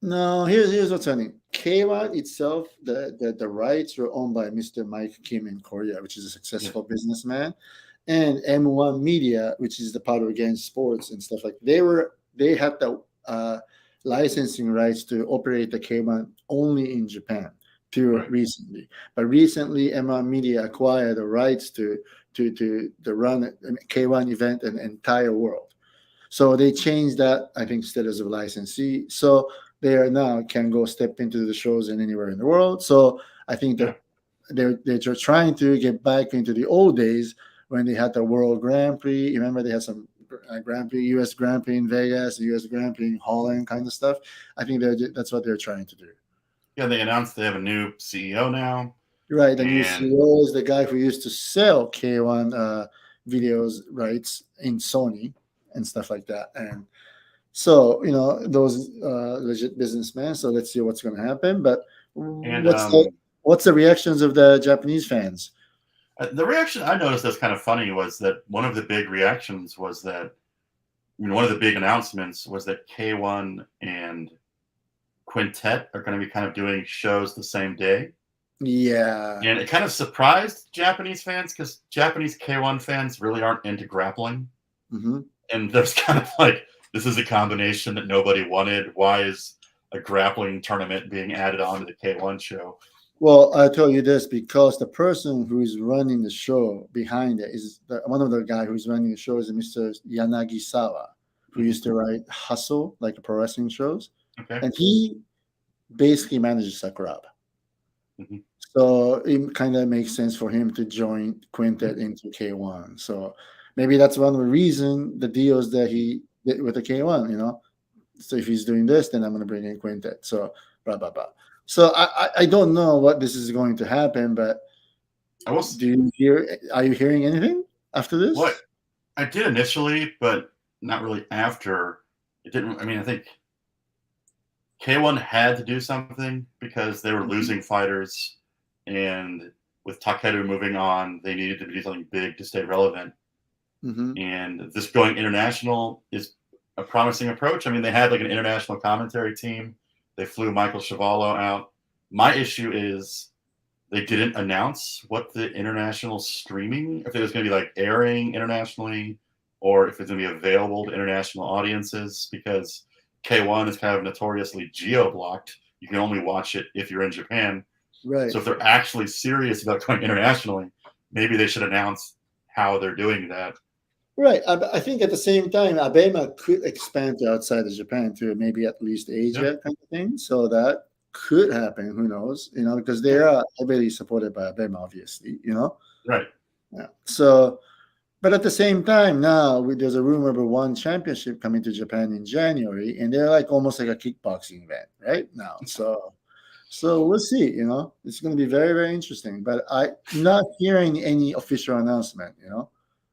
No, here's what's happening. K1 itself, the rights were owned by Mr. Mike Kim in Korea, which is a successful businessman, and M1 Media, which is the part of Against Sports and stuff like they had the licensing rights to operate the K1 only in Japan till Right. recently. But recently, M1 Media acquired the rights to run a K1 event in the entire world. So they changed that, I think, status of licensee. So they are now can go step into the shows in anywhere in the world. So I think Yeah. that they're just trying to get back into the old days when they had the World Grand Prix. You remember they had some Grand Prix, U.S. Grand Prix in Vegas, U.S. Grand Prix in Holland, kind of stuff. I think that's what they're trying to do. Yeah, they announced they have a new CEO now. Right, the new And CEO is the guy who used to sell K1 videos rights in Sony and stuff like that. And so, those legit businessmen. So let's see what's going to happen. But and what's the reactions of the Japanese fans? the reaction I noticed that's kind of funny was that one of the big reactions was that, one of the big announcements was that K1 and Quintet are going to be kind of doing shows the same day. Yeah. And it kind of surprised Japanese fans because Japanese K1 fans really aren't into grappling. Mm-hmm. And there's kind of like, this is a combination that nobody wanted. Why is a grappling tournament being added on to the K1 show? Well, I'll tell you this, because the person who is running the show behind it is one of the guys who's running the show is Mr. Yanagisawa, who used to write Hustle, like pro wrestling shows. Okay. And he basically manages Sakuraba. Mm-hmm. So it kind of makes sense for him to join Quintet into K1. So maybe that's one of the reasons the deals that he did with the K1, you know. So if he's doing this, then I'm going to bring in Quintet. So blah, blah, blah. So I don't know what this is going to happen, but are you hearing anything after this? What I did initially, but not really after. It didn't. I mean, I think K1 had to do something because they were losing fighters, and with Takeru moving on, they needed to do something big to stay relevant. Mm-hmm. And this going international is a promising approach. I mean, they had like an international commentary team. They flew Michael Chavallo out. My issue is they didn't announce what the international streaming, if it was going to be like airing internationally or if it's going to be available to international audiences, because K1 is kind of notoriously geo-blocked. You can only watch it if you're in Japan. Right. So if they're actually serious about going internationally, maybe they should announce how they're doing that. Right. I think at the same time, ABEMA could expand to outside of Japan to maybe at least Asia kind of thing. So that could happen. Who knows? You know, because they are heavily supported by ABEMA, obviously, you know? Right. Yeah. So, but at the same time, now there's a rumor of a one championship coming to Japan in January, and they're like almost like a kickboxing event right now. So we'll see, you know, it's going to be very, very interesting, but I'm not hearing any official announcement, you know?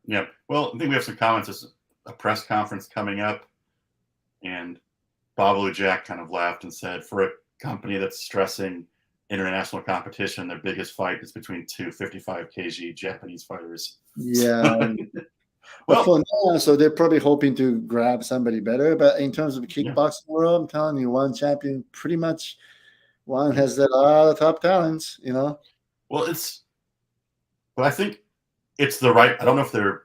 Yeah. Well, I think we have some comments. There's a press conference coming up, and Babalu Jack kind of laughed and said, for a company that's stressing international competition, their biggest fight is between two 55 kg Japanese fighters. Yeah. Well, for now, so they're probably hoping to grab somebody better. But in terms of the kickboxing world, I'm telling you, one champion, pretty much one has a lot of top talents, you know? Well, I think it's the right, I don't know if they're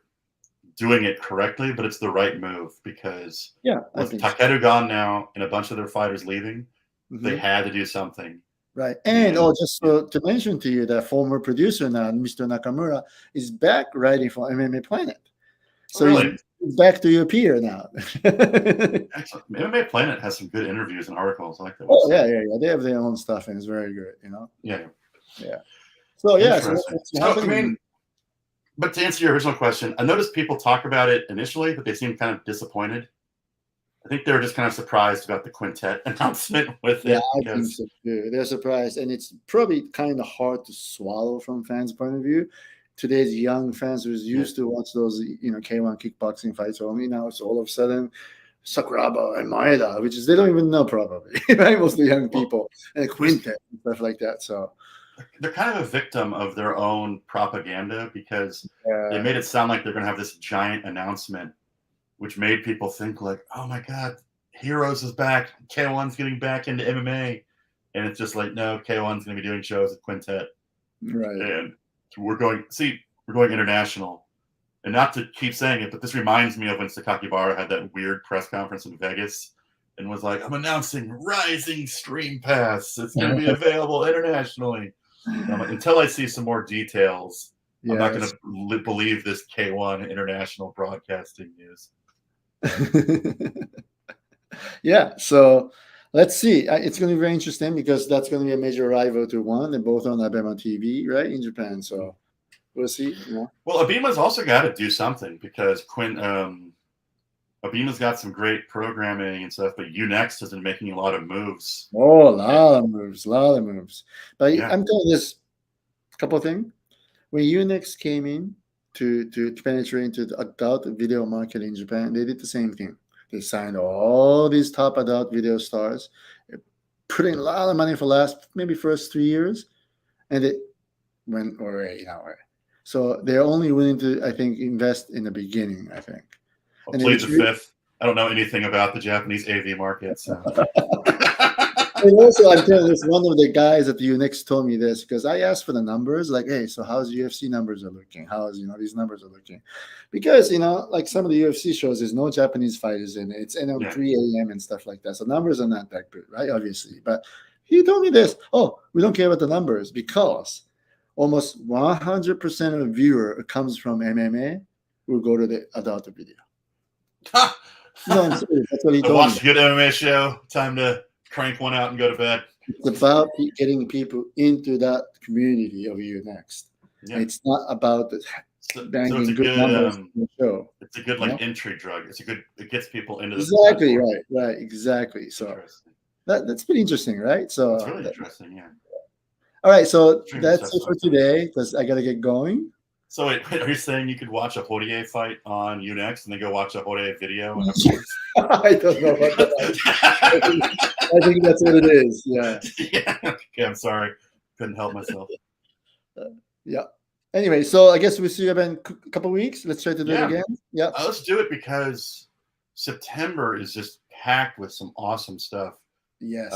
doing it correctly, but it's the right move because with Takeru gone now and a bunch of their fighters leaving, they had to do something. Right. And just to mention to you that former producer now, Mr. Nakamura, is back writing for MMA Planet. So he's back to your peer now. Excellent. MMA Planet has some good interviews and articles. I like that. Oh, yeah. They have their own stuff and it's very good, you know? Yeah. So, I mean, but to answer your original question, I noticed people talk about it initially, but they seem kind of disappointed. I think they were just kind of surprised about the Quintet announcement with it. Yeah, I think so too. They're surprised, and it's probably kind of hard to swallow from fans' point of view. Today's young fans who's used to watch those, you know, K1 kickboxing fights only, now it's all of a sudden Sakuraba and Maeda, which is they don't even know probably, right? Most of the young people and Quintet and stuff like that. So they're kind of a victim of their own propaganda because they made it sound like they're going to have this giant announcement, which made people think like, oh my God, Heroes is back. K1's getting back into MMA. And it's just like, no, K1's going to be doing shows with Quintet. Right. And we're going international. And not to keep saying it, but this reminds me of when Sakakibara had that weird press conference in Vegas and was like, I'm announcing Rising Stream Pass. It's going to be available internationally. Until I see some more details, I'm not going to believe this K1 international broadcasting news. Yeah, so let's see. It's going to be very interesting because that's going to be a major rival to one. They're both on ABEMA TV, right, in Japan. So we'll see. Yeah. Well, ABEMA's also got to do something because ABEMA's got some great programming and stuff, but UNext has been making a lot of moves. Oh, a lot of moves. But I'm telling you this couple of things. When UNext came in to penetrate into the adult video market in Japan, they did the same thing. They signed all these top adult video stars, put in a lot of money for first 3 years, and it went away now. So they're only willing to, I think, invest in the beginning, I think. I'll plead the fifth. I don't know anything about the Japanese AV market. So. And also, I'm telling this, one of the guys at the Unix told me this because I asked for the numbers, like, hey, so how's UFC numbers are looking? How's, these numbers are looking? Because, like some of the UFC shows, there's no Japanese fighters in it. It's in on 3 a.m. and stuff like that. So numbers are not that good, right? Obviously. But he told me this, oh, we don't care about the numbers because almost 100% of the viewer comes from MMA will go to the adult video. No, I'm serious. That's what he told me. Watch a good MMA show. Time to crank one out and go to bed. It's about getting people into that community of you next. Yeah. It's not about the banging so good numbers in the show. It's a good entry drug. It gets people into the exactly platform. Right, exactly. So that's pretty interesting, right? So it's really interesting, yeah. All right, so that's it for today because I gotta get going. So wait, are you saying you could watch a Poirier fight on Unext and then go watch a Poirier video? I don't know about that. I think that's what it is. Yeah. Yeah. Okay, I'm sorry. Couldn't help myself. Yeah. Anyway, so I guess we'll see you in a couple of weeks. Let's try to do it again. Yeah. Let's do it because September is just packed with some awesome stuff. Yes.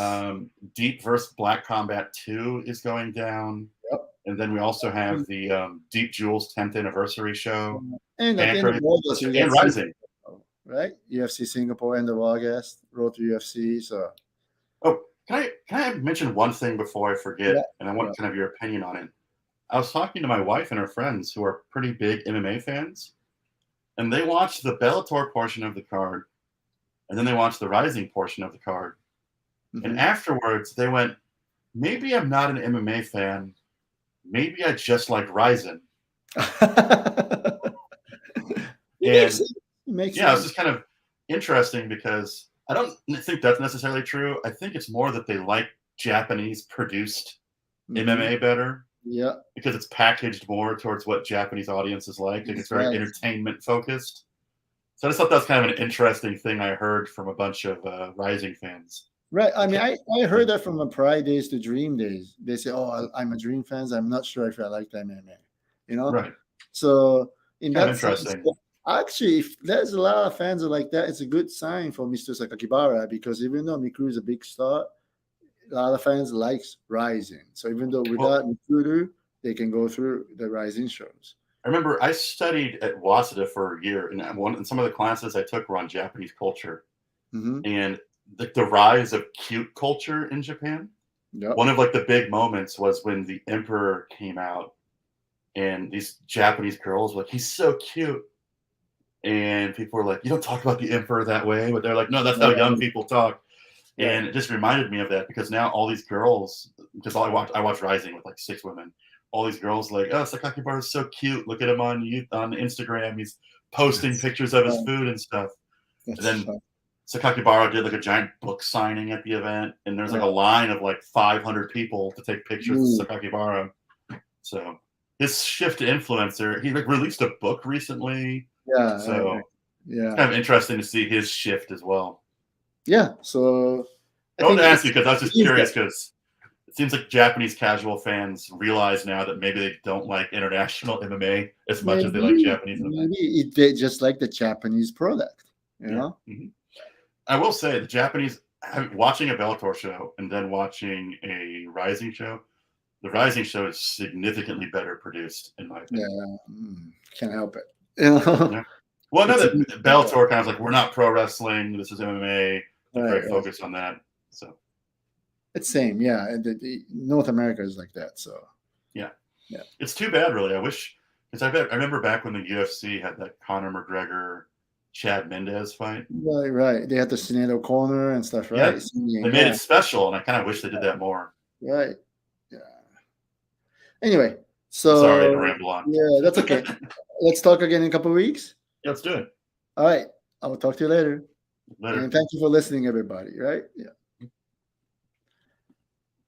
Deep vs. Black Combat 2 is going down. Yep. And then we also have the Deep Jewel's 10th anniversary show. And RIZIN. Right? UFC Singapore, end of August, Road to UFC. So, can I mention one thing before I forget? Yeah. And I want kind of your opinion on it. I was talking to my wife and her friends who are pretty big MMA fans, and they watched the Bellator portion of the card, and then they watched the RIZIN portion of the card. Mm-hmm. And afterwards, they went, maybe I'm not an MMA fan. Maybe I just like RIZIN. Makes sense. It's just kind of interesting because I don't think that's necessarily true. I think it's more that they like Japanese produced MMA better. Yeah. Because it's packaged more towards what Japanese audiences like. It's very entertainment focused. So I just thought that was kind of an interesting thing I heard from a bunch of RIZIN fans. Right. I mean, I heard that from the Pride Days to Dream Days. They say, oh, I'm a Dream fan. I'm not sure if I like the MMA. Right. So in kind that of interesting. Sense, actually, if there's a lot of fans like that, it's a good sign for Mr. Sakakibara because even though Mikuru is a big star, a lot of fans likes RIZIN. So even though without Mikuru, they can go through the RIZIN shows. I remember I studied at Waseda for a year, and some of the classes I took were on Japanese culture. Mm-hmm. And the rise of cute culture in Japan. Yep. One of the big moments was when the Emperor came out, and these Japanese girls were like, he's so cute. And people were like, you don't talk about the Emperor that way. But they're like, no, that's how young people talk. Yeah. And it just reminded me of that because now all these girls, because I watched RIZIN with 6 women. All these girls like, oh, Sakakibara is so cute. Look at him on Instagram. He's posting pictures of his food and stuff. And then Sakakibara did a giant book signing at the event, and there's a line of 500 people to take pictures of Sakakibara. So his shift to influencer, he released a book recently. Yeah. So it's kind of interesting to see his shift as well. Yeah. So I wanted to ask you because I was just curious because it seems like Japanese casual fans realize now that maybe they don't like international MMA as much as they like Japanese MMA. Maybe they just like the Japanese product, you know? Mm-hmm. I will say the Japanese, watching a Bellator show and then watching a RIZIN show, the RIZIN show is significantly better produced, in my opinion. Yeah, can't help it. Yeah. Well, I know that Bellator kind of we're not pro wrestling, this is MMA. They're very focused on that. So it's same, yeah. And North America is like that. So yeah. It's too bad, really. I wish because I remember back when the UFC had that Conor McGregor Chad Mendez fight. Right. They had the Sinead corner and stuff, right? Yeah. They made it special, and I kind of wish they did that more. Right. Yeah. Anyway, so sorry to ramble on. Yeah, that's okay. Let's talk again in a couple of weeks. Yeah, let's do it. All right. I will talk to you later. Later. And thank you for listening, everybody. Right? Yeah.